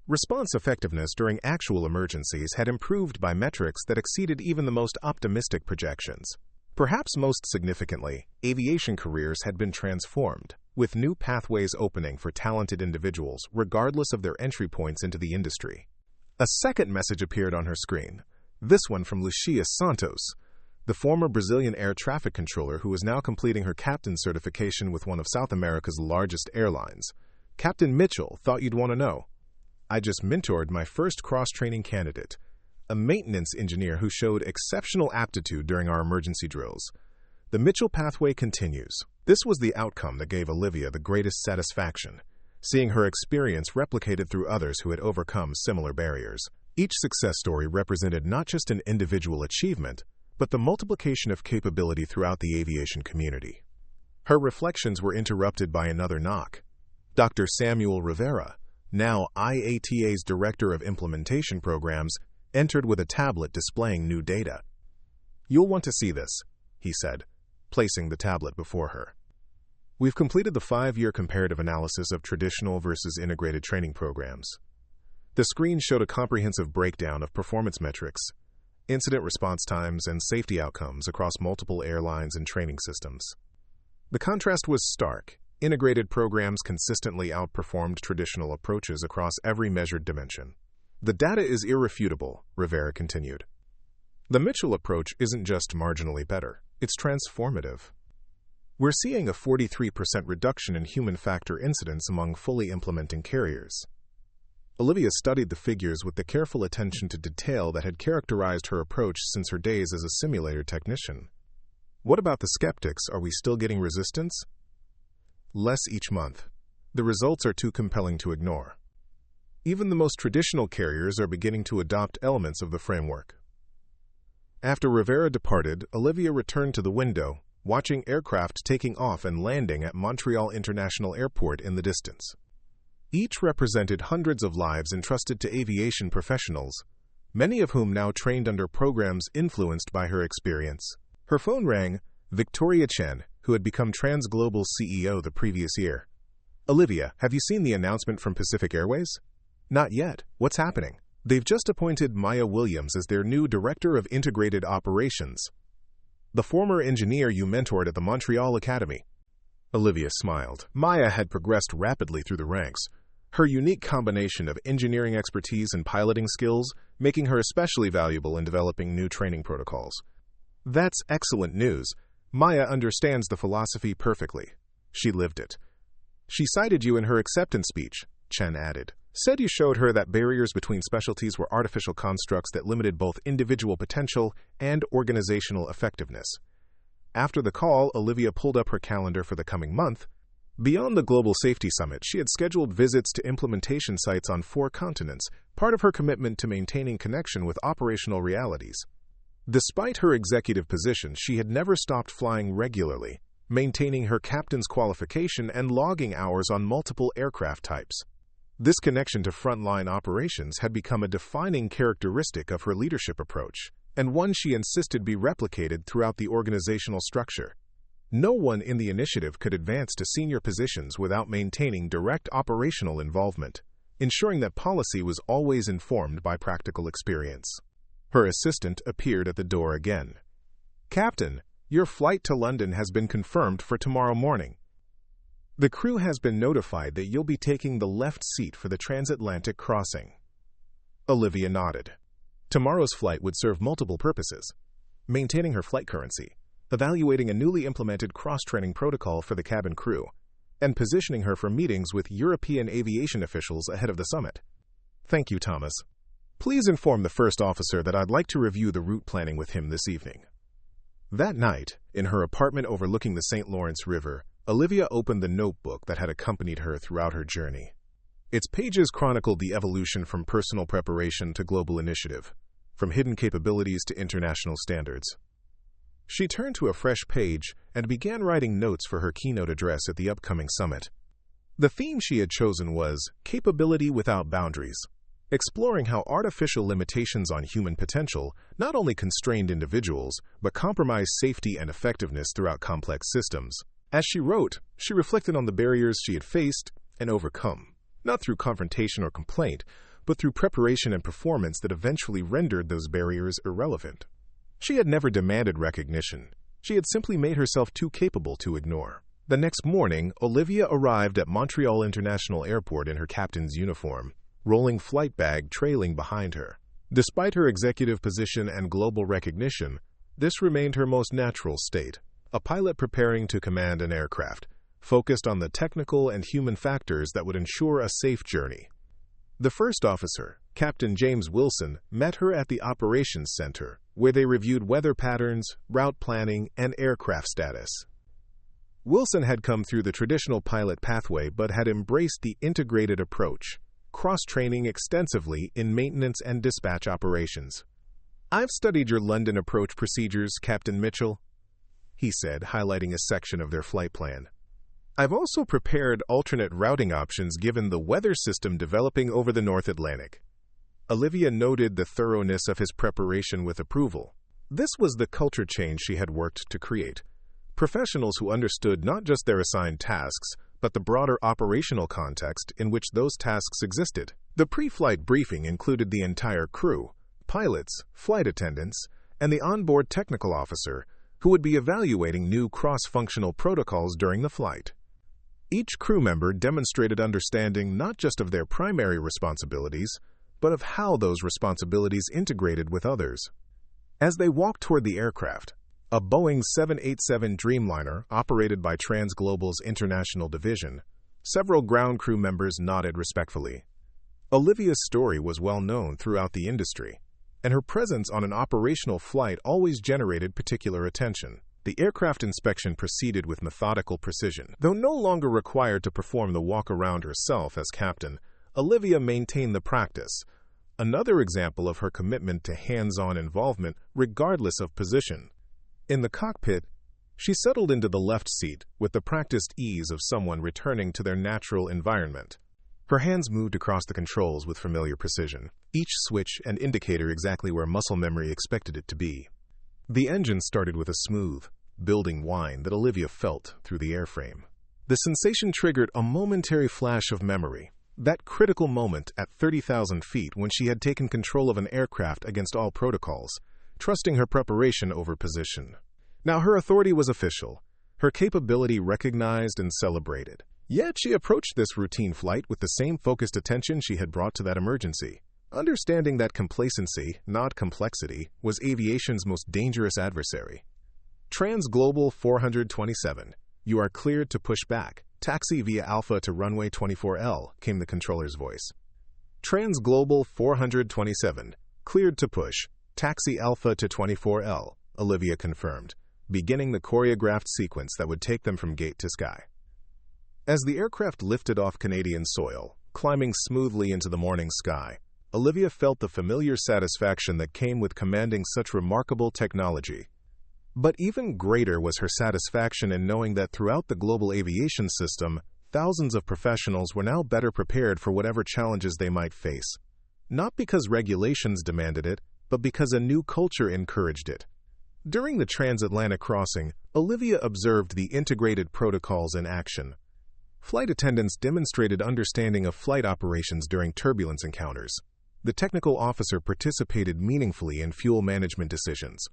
Response effectiveness during actual emergencies had improved by metrics that exceeded even the most optimistic projections. Perhaps most significantly, aviation careers had been transformed, with new pathways opening for talented individuals regardless of their entry points into the industry. A second message appeared on her screen, this one from Lucia Santos, the former Brazilian air traffic controller who is now completing her captain certification with one of South America's largest airlines. "Captain Mitchell, thought you'd want to know. I just mentored my first cross-training candidate, a maintenance engineer who showed exceptional aptitude during our emergency drills. The Mitchell pathway continues." This was the outcome that gave Olivia the greatest satisfaction, seeing her experience replicated through others who had overcome similar barriers. Each success story represented not just an individual achievement, but the multiplication of capability throughout the aviation community. Her reflections were interrupted by another knock. Dr. Samuel Rivera, now IATA's Director of Implementation Programs, entered with a tablet displaying new data. "You'll want to see this," he said, placing the tablet before her. "We've completed the 5-year comparative analysis of traditional versus integrated training programs." The screen showed a comprehensive breakdown of performance metrics, incident response times, and safety outcomes across multiple airlines and training systems. The contrast was stark. Integrated programs consistently outperformed traditional approaches across every measured dimension. "The data is irrefutable," Rivera continued. "The Mitchell approach isn't just marginally better, it's transformative. We're seeing a 43% reduction in human factor incidents among fully implementing carriers." Olivia studied the figures with the careful attention to detail that had characterized her approach since her days as a simulator technician. "What about the skeptics? Are we still getting resistance?" "Less each month. The results are too compelling to ignore. Even the most traditional carriers are beginning to adopt elements of the framework." After Rivera departed, Olivia returned to the window, watching aircraft taking off and landing at Montreal International Airport in the distance. Each represented hundreds of lives entrusted to aviation professionals, many of whom now trained under programs influenced by her experience. Her phone rang. Victoria Chen, who had become TransGlobal's CEO the previous year. "Olivia, have you seen the announcement from Pacific Airways?" "Not yet. What's happening?" "They've just appointed Maya Williams as their new Director of Integrated Operations, the former engineer you mentored at the Montreal Academy." Olivia smiled. Maya had progressed rapidly through the ranks, her unique combination of engineering expertise and piloting skills making her especially valuable in developing new training protocols. "That's excellent news. Maya understands the philosophy perfectly. She lived it." "She cited you in her acceptance speech," Chen added. "Said you showed her that barriers between specialties were artificial constructs that limited both individual potential and organizational effectiveness." After the call, Olivia pulled up her calendar for the coming month. Beyond the Global Safety Summit, she had scheduled visits to implementation sites on 4 continents, part of her commitment to maintaining connection with operational realities. Despite her executive position, she had never stopped flying regularly, maintaining her captain's qualification and logging hours on multiple aircraft types. This connection to frontline operations had become a defining characteristic of her leadership approach, and one she insisted be replicated throughout the organizational structure. No one in the initiative could advance to senior positions without maintaining direct operational involvement, ensuring that policy was always informed by practical experience. Her assistant appeared at the door again. "Captain, your flight to London has been confirmed for tomorrow morning. The crew has been notified that you'll be taking the left seat for the transatlantic crossing." Olivia nodded. Tomorrow's flight would serve multiple purposes: maintaining her flight currency, evaluating a newly implemented cross-training protocol for the cabin crew, and positioning her for meetings with European aviation officials ahead of the summit. "Thank you, Thomas. Please inform the first officer that I'd like to review the route planning with him this evening." That night, in her apartment overlooking the St. Lawrence River, Olivia opened the notebook that had accompanied her throughout her journey. Its pages chronicled the evolution from personal preparation to global initiative, from hidden capabilities to international standards. She turned to a fresh page and began writing notes for her keynote address at the upcoming summit. The theme she had chosen was Capability Without Boundaries, exploring how artificial limitations on human potential not only constrained individuals, but compromised safety and effectiveness throughout complex systems. As she wrote, she reflected on the barriers she had faced and overcome, not through confrontation or complaint, but through preparation and performance that eventually rendered those barriers irrelevant. She had never demanded recognition. She had simply made herself too capable to ignore. The next morning, Olivia arrived at Montreal International Airport in her captain's uniform, rolling flight bag trailing behind her. Despite her executive position and global recognition, this remained her most natural state, a pilot preparing to command an aircraft, focused on the technical and human factors that would ensure a safe journey. The first officer, Captain James Wilson, met her at the operations center, where they reviewed weather patterns, route planning, and aircraft status. Wilson had come through the traditional pilot pathway but had embraced the integrated approach, cross-training extensively in maintenance and dispatch operations. "I've studied your London approach procedures, Captain Mitchell," he said, highlighting a section of their flight plan. I've also prepared alternate routing options given the weather system developing over the North Atlantic. Olivia noted the thoroughness of his preparation with approval. This was the culture change she had worked to create. Professionals who understood not just their assigned tasks, but the broader operational context in which those tasks existed. The pre-flight briefing included the entire crew, pilots, flight attendants, and the onboard technical officer, who would be evaluating new cross-functional protocols during the flight. Each crew member demonstrated understanding not just of their primary responsibilities, but of how those responsibilities integrated with others. As they walked toward the aircraft, a Boeing 787 Dreamliner operated by TransGlobal's international division, several ground crew members nodded respectfully. Olivia's story was well known throughout the industry, and her presence on an operational flight always generated particular attention. The aircraft inspection proceeded with methodical precision. Though no longer required to perform the walk-around herself as captain, Olivia maintained the practice, another example of her commitment to hands-on involvement regardless of position. In the cockpit, she settled into the left seat with the practiced ease of someone returning to their natural environment. Her hands moved across the controls with familiar precision, each switch and indicator exactly where muscle memory expected it to be. The engine started with a smooth, building whine that Olivia felt through the airframe. The sensation triggered a momentary flash of memory, that critical moment at 30,000 feet when she had taken control of an aircraft against all protocols, trusting her preparation over position. Now her authority was official, her capability recognized and celebrated. Yet she approached this routine flight with the same focused attention she had brought to that emergency, understanding that complacency, not complexity, was aviation's most dangerous adversary. TransGlobal 427, you are cleared to push back. Taxi via Alpha to runway 24L, came the controller's voice. TransGlobal 427, cleared to push. Taxi Alpha to 24L, Olivia confirmed, beginning the choreographed sequence that would take them from gate to sky. As the aircraft lifted off Canadian soil, climbing smoothly into the morning sky, Olivia felt the familiar satisfaction that came with commanding such remarkable technology. But even greater was her satisfaction in knowing that throughout the global aviation system, thousands of professionals were now better prepared for whatever challenges they might face. Not because regulations demanded it, but because a new culture encouraged it. During the transatlantic crossing, Olivia observed the integrated protocols in action. Flight attendants demonstrated understanding of flight operations during turbulence encounters. The technical officer participated meaningfully in fuel management decisions.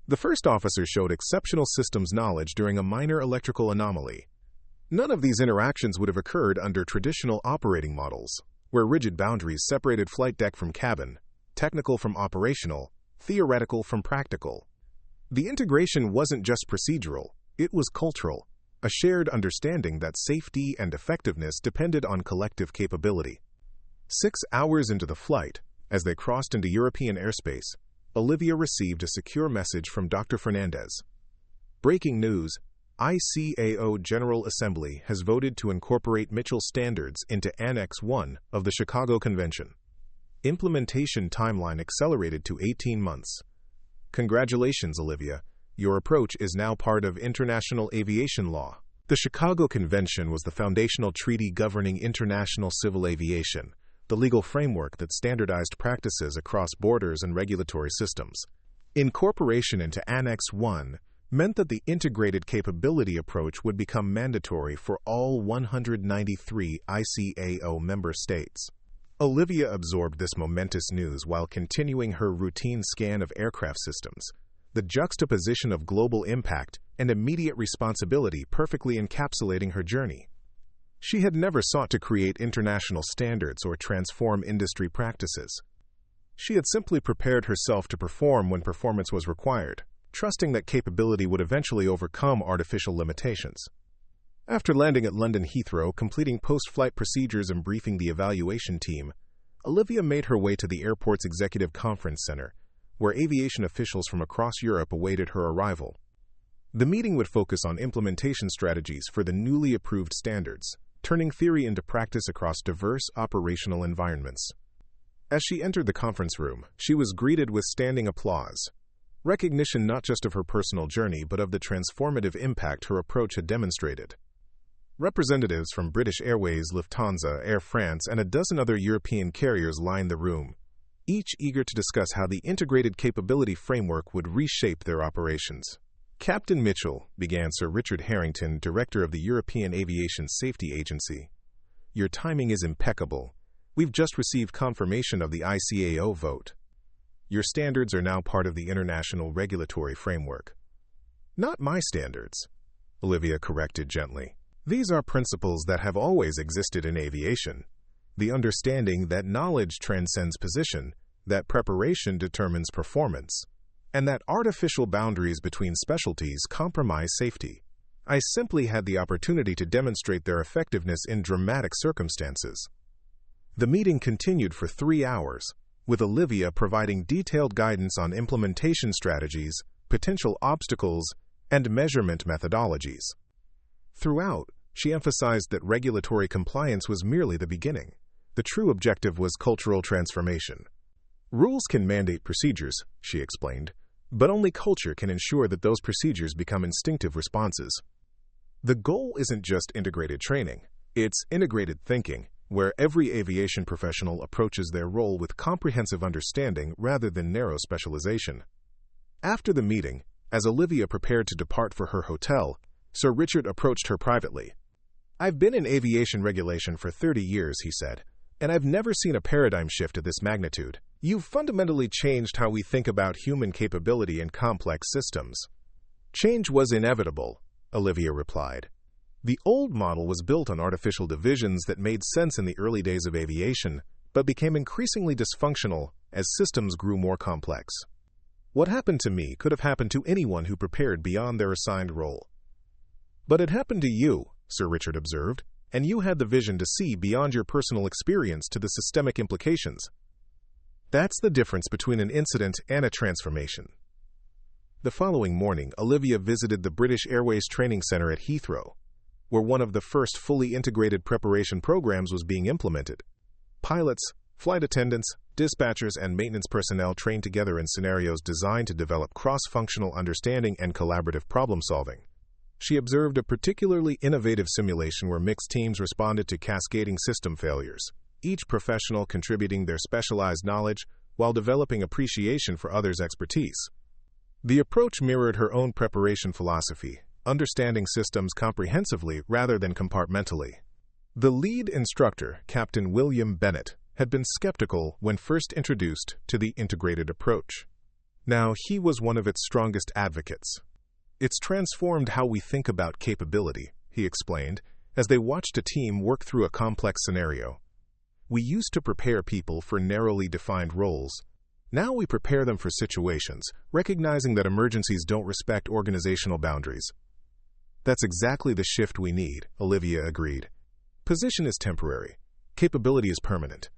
The first officer showed exceptional systems knowledge during a minor electrical anomaly. None of these interactions would have occurred under traditional operating models, where rigid boundaries separated flight deck from cabin, technical from operational, theoretical from practical. The integration wasn't just procedural, it was cultural, a shared understanding that safety and effectiveness depended on collective capability. 6 hours into the flight, as they crossed into European airspace, Olivia received a secure message from Dr. Fernandez. Breaking news, ICAO General Assembly has voted to incorporate Mitchell standards into Annex 1 of the Chicago Convention. Implementation timeline accelerated to 18 months. Congratulations, Olivia. Your approach is now part of international aviation law. The Chicago Convention was the foundational treaty governing international civil aviation, the legal framework that standardized practices across borders and regulatory systems. Incorporation into Annex 1 meant that the integrated capability approach would become mandatory for all 193 ICAO member states. Olivia absorbed this momentous news while continuing her routine scan of aircraft systems. The juxtaposition of global impact and immediate responsibility perfectly encapsulating her journey. She had never sought to create international standards or transform industry practices. She had simply prepared herself to perform when performance was required, trusting that capability would eventually overcome artificial limitations. After landing at London Heathrow, completing post-flight procedures and briefing the evaluation team, Olivia made her way to the airport's executive conference center, where aviation officials from across Europe awaited her arrival. The meeting would focus on implementation strategies for the newly approved standards, turning theory into practice across diverse operational environments. As she entered the conference room, she was greeted with standing applause, recognition not just of her personal journey but of the transformative impact her approach had demonstrated. Representatives from British Airways, Lufthansa, Air France, and a dozen other European carriers lined the room, each eager to discuss how the integrated capability framework would reshape their operations. "Captain Mitchell," began Sir Richard Harrington, director of the European Aviation Safety Agency, "your timing is impeccable. We've just received confirmation of the ICAO vote. Your standards are now part of the international regulatory framework." "Not my standards," Olivia corrected gently. "These are principles that have always existed in aviation. The understanding that knowledge transcends position, that preparation determines performance, and that artificial boundaries between specialties compromise safety. I simply had the opportunity to demonstrate their effectiveness in dramatic circumstances." The meeting continued for 3 hours, with Olivia providing detailed guidance on implementation strategies, potential obstacles, and measurement methodologies. Throughout, she emphasized that regulatory compliance was merely the beginning. The true objective was cultural transformation. "Rules can mandate procedures," she explained, "but only culture can ensure that those procedures become instinctive responses. The goal isn't just integrated training, it's integrated thinking, where every aviation professional approaches their role with comprehensive understanding rather than narrow specialization." After the meeting, as Olivia prepared to depart for her hotel, Sir Richard approached her privately. "I've been in aviation regulation for 30 years, he said, "and I've never seen a paradigm shift of this magnitude. You've fundamentally changed how we think about human capability in complex systems." "Change was inevitable," Olivia replied. "The old model was built on artificial divisions that made sense in the early days of aviation, but became increasingly dysfunctional as systems grew more complex. What happened to me could have happened to anyone who prepared beyond their assigned role." "But it happened to you," Sir Richard observed, "and you had the vision to see beyond your personal experience to the systemic implications. That's the difference between an incident and a transformation." The following morning, Olivia visited the British Airways Training Center at Heathrow, where one of the first fully integrated preparation programs was being implemented. Pilots, flight attendants, dispatchers, and maintenance personnel trained together in scenarios designed to develop cross-functional understanding and collaborative problem-solving. She observed a particularly innovative simulation where mixed teams responded to cascading system failures, each professional contributing their specialized knowledge while developing appreciation for others' expertise. The approach mirrored her own preparation philosophy, understanding systems comprehensively rather than compartmentally. The lead instructor, Captain William Bennett, had been skeptical when first introduced to the integrated approach. Now he was one of its strongest advocates. "It's transformed how we think about capability," he explained, as they watched a team work through a complex scenario. "We used to prepare people for narrowly defined roles. Now we prepare them for situations, recognizing that emergencies don't respect organizational boundaries." "That's exactly the shift we need," Olivia agreed. "Position is temporary. Capability is permanent.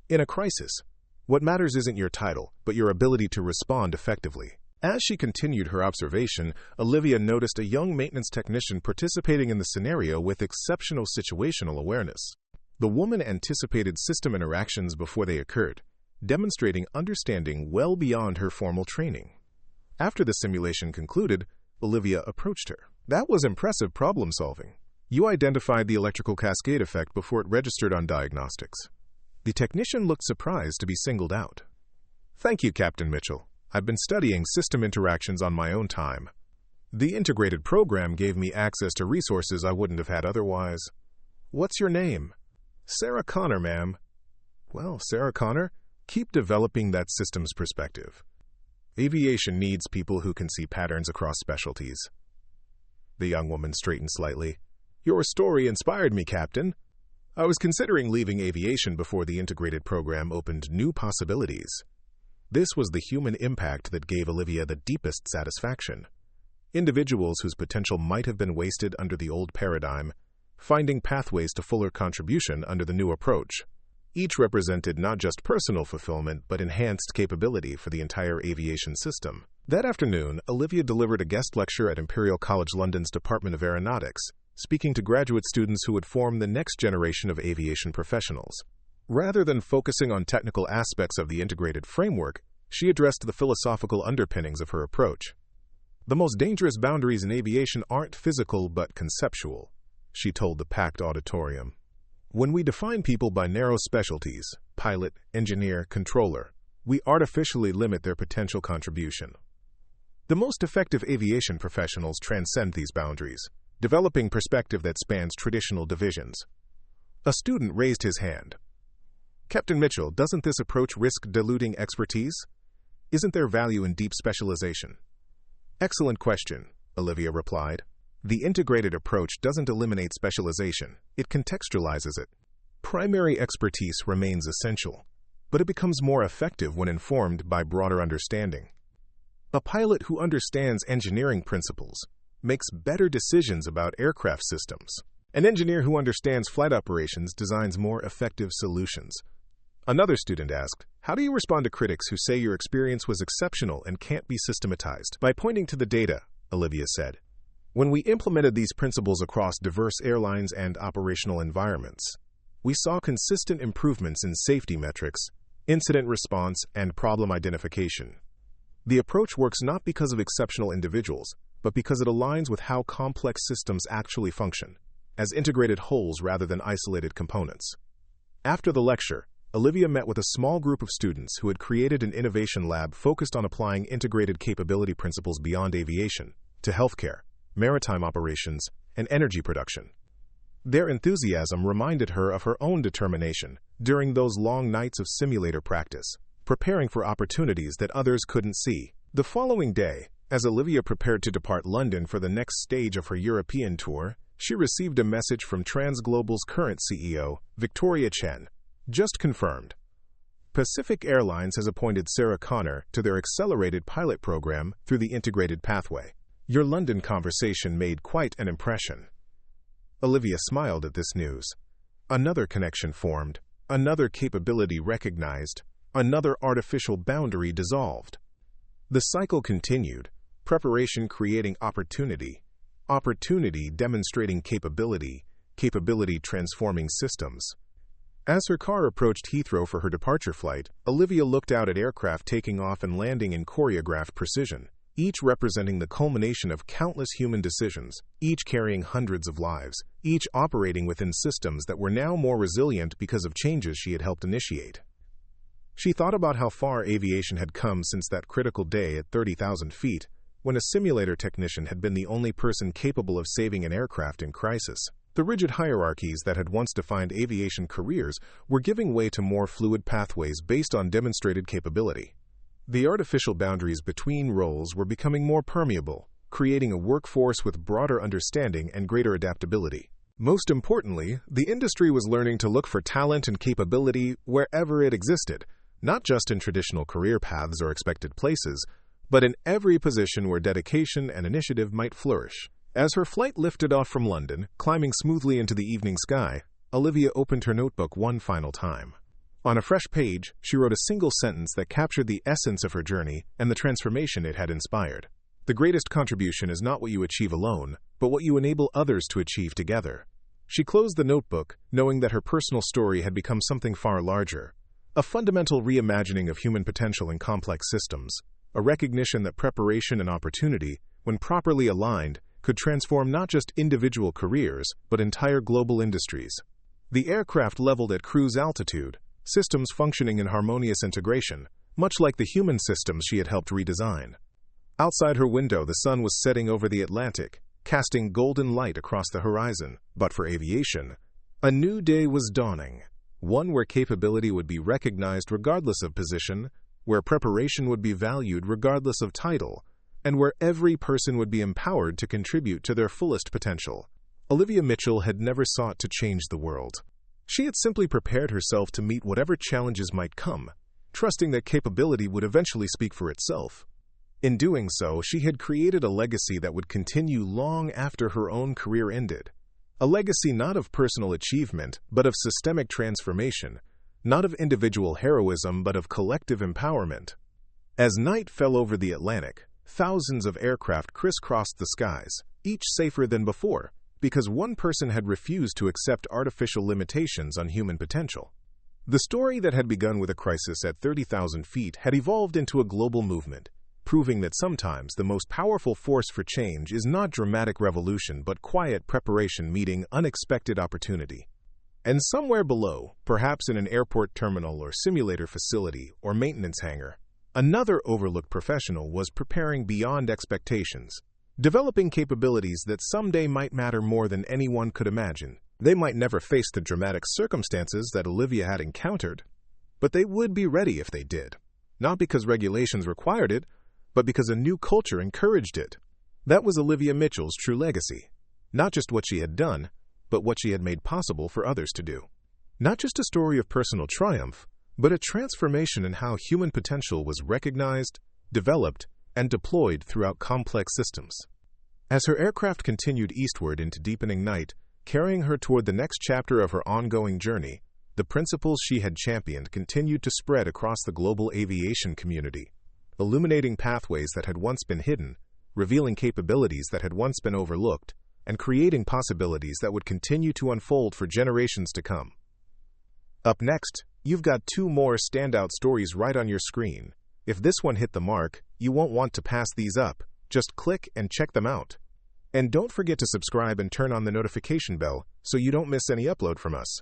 In a crisis, what matters isn't your title, but your ability to respond effectively." As she continued her observation, Olivia noticed a young maintenance technician participating in the scenario with exceptional situational awareness. The woman anticipated system interactions before they occurred, demonstrating understanding well beyond her formal training. After the simulation concluded, Olivia approached her. "That was impressive problem-solving. You identified the electrical cascade effect before it registered on diagnostics." The technician looked surprised to be singled out. "Thank you, Captain Mitchell. I've been studying system interactions on my own time. The integrated program gave me access to resources I wouldn't have had otherwise." "What's your name?" "Sarah Connor, ma'am." "Well, Sarah Connor, keep developing that systems perspective. Aviation needs people who can see patterns across specialties." The young woman straightened slightly. "Your story inspired me, Captain. I was considering leaving aviation before the integrated program opened new possibilities." This was the human impact that gave Olivia the deepest satisfaction. Individuals whose potential might have been wasted under the old paradigm, finding pathways to fuller contribution under the new approach. Each represented not just personal fulfillment, but enhanced capability for the entire aviation system. That afternoon, Olivia delivered a guest lecture at Imperial College London's Department of Aeronautics, speaking to graduate students who would form the next generation of aviation professionals. Rather than focusing on technical aspects of the integrated framework, she addressed the philosophical underpinnings of her approach. The most dangerous boundaries in aviation aren't physical but conceptual. she told the packed auditorium. When we define people by narrow specialties, pilot, engineer, controller, we artificially limit their potential contribution. The most effective aviation professionals transcend these boundaries, developing perspective that spans traditional divisions. A student raised his hand. Captain Mitchell, doesn't this approach risk diluting expertise? Isn't there value in deep specialization? Excellent question, Olivia replied. The integrated approach doesn't eliminate specialization, it contextualizes it. Primary expertise remains essential, but it becomes more effective when informed by broader understanding. A pilot who understands engineering principles makes better decisions about aircraft systems. An engineer who understands flight operations designs more effective solutions. Another student asked, how do you respond to critics who say your experience was exceptional and can't be systematized? By pointing to the data, Olivia said. When we implemented these principles across diverse airlines and operational environments, we saw consistent improvements in safety metrics, incident response, and problem identification. The approach works not because of exceptional individuals, but because it aligns with how complex systems actually function, as integrated wholes rather than isolated components. After the lecture, Olivia met with a small group of students who had created an innovation lab focused on applying integrated capability principles beyond aviation to healthcare, maritime operations, and energy production. Their enthusiasm reminded her of her own determination during those long nights of simulator practice, preparing for opportunities that others couldn't see. The following day, as Olivia prepared to depart London for the next stage of her European tour, she received a message from TransGlobal's current CEO, Victoria Chen. Just confirmed. Pacific Airlines has appointed Sarah Connor to their accelerated pilot program through the integrated pathway. Your London conversation made quite an impression. Olivia smiled at this news. Another connection formed, another capability recognized, another artificial boundary dissolved. The cycle continued, preparation creating opportunity, opportunity demonstrating capability, capability transforming systems. As her car approached Heathrow for her departure flight, Olivia looked out at aircraft taking off and landing in choreographed precision, each representing the culmination of countless human decisions, each carrying hundreds of lives, each operating within systems that were now more resilient because of changes she had helped initiate. She thought about how far aviation had come since that critical day at 30,000 feet, when a simulator technician had been the only person capable of saving an aircraft in crisis. The rigid hierarchies that had once defined aviation careers were giving way to more fluid pathways based on demonstrated capability. The artificial boundaries between roles were becoming more permeable, creating a workforce with broader understanding and greater adaptability. Most importantly, the industry was learning to look for talent and capability wherever it existed, not just in traditional career paths or expected places, but in every position where dedication and initiative might flourish. As her flight lifted off from London, climbing smoothly into the evening sky, Olivia opened her notebook one final time. On a fresh page, she wrote a single sentence that captured the essence of her journey and the transformation it had inspired. The greatest contribution is not what you achieve alone, but what you enable others to achieve together. She closed the notebook, knowing that her personal story had become something far larger, a fundamental reimagining of human potential in complex systems, a recognition that preparation and opportunity, when properly aligned, could transform not just individual careers, but entire global industries. The aircraft leveled at cruise altitude, systems functioning in harmonious integration, much like the human systems she had helped redesign. Outside her window, the sun was setting over the Atlantic, casting golden light across the horizon. But for aviation, a new day was dawning, one where capability would be recognized regardless of position, where preparation would be valued regardless of title, and where every person would be empowered to contribute to their fullest potential. Olivia Mitchell had never sought to change the world. She had simply prepared herself to meet whatever challenges might come, trusting that capability would eventually speak for itself. In doing so, she had created a legacy that would continue long after her own career ended. A legacy not of personal achievement, but of systemic transformation, not of individual heroism, but of collective empowerment. As night fell over the Atlantic, thousands of aircraft crisscrossed the skies, each safer than before, because one person had refused to accept artificial limitations on human potential. The story that had begun with a crisis at 30,000 feet had evolved into a global movement, proving that sometimes the most powerful force for change is not dramatic revolution but quiet preparation meeting unexpected opportunity. And somewhere below, perhaps in an airport terminal or simulator facility or maintenance hangar, another overlooked professional was preparing beyond expectations, developing capabilities that someday might matter more than anyone could imagine. They might never face the dramatic circumstances that Olivia had encountered, but they would be ready if they did. Not because regulations required it, but because a new culture encouraged it. That was Olivia Mitchell's true legacy. Not just what she had done, but what she had made possible for others to do. Not just a story of personal triumph, but a transformation in how human potential was recognized, developed, and deployed throughout complex systems. As her aircraft continued eastward into deepening night, carrying her toward the next chapter of her ongoing journey, the principles she had championed continued to spread across the global aviation community, illuminating pathways that had once been hidden, revealing capabilities that had once been overlooked, and creating possibilities that would continue to unfold for generations to come. Up next, you've got two more standout stories right on your screen. If this one hit the mark, you won't want to pass these up. Just click and check them out. And don't forget to subscribe and turn on the notification bell so you don't miss any upload from us.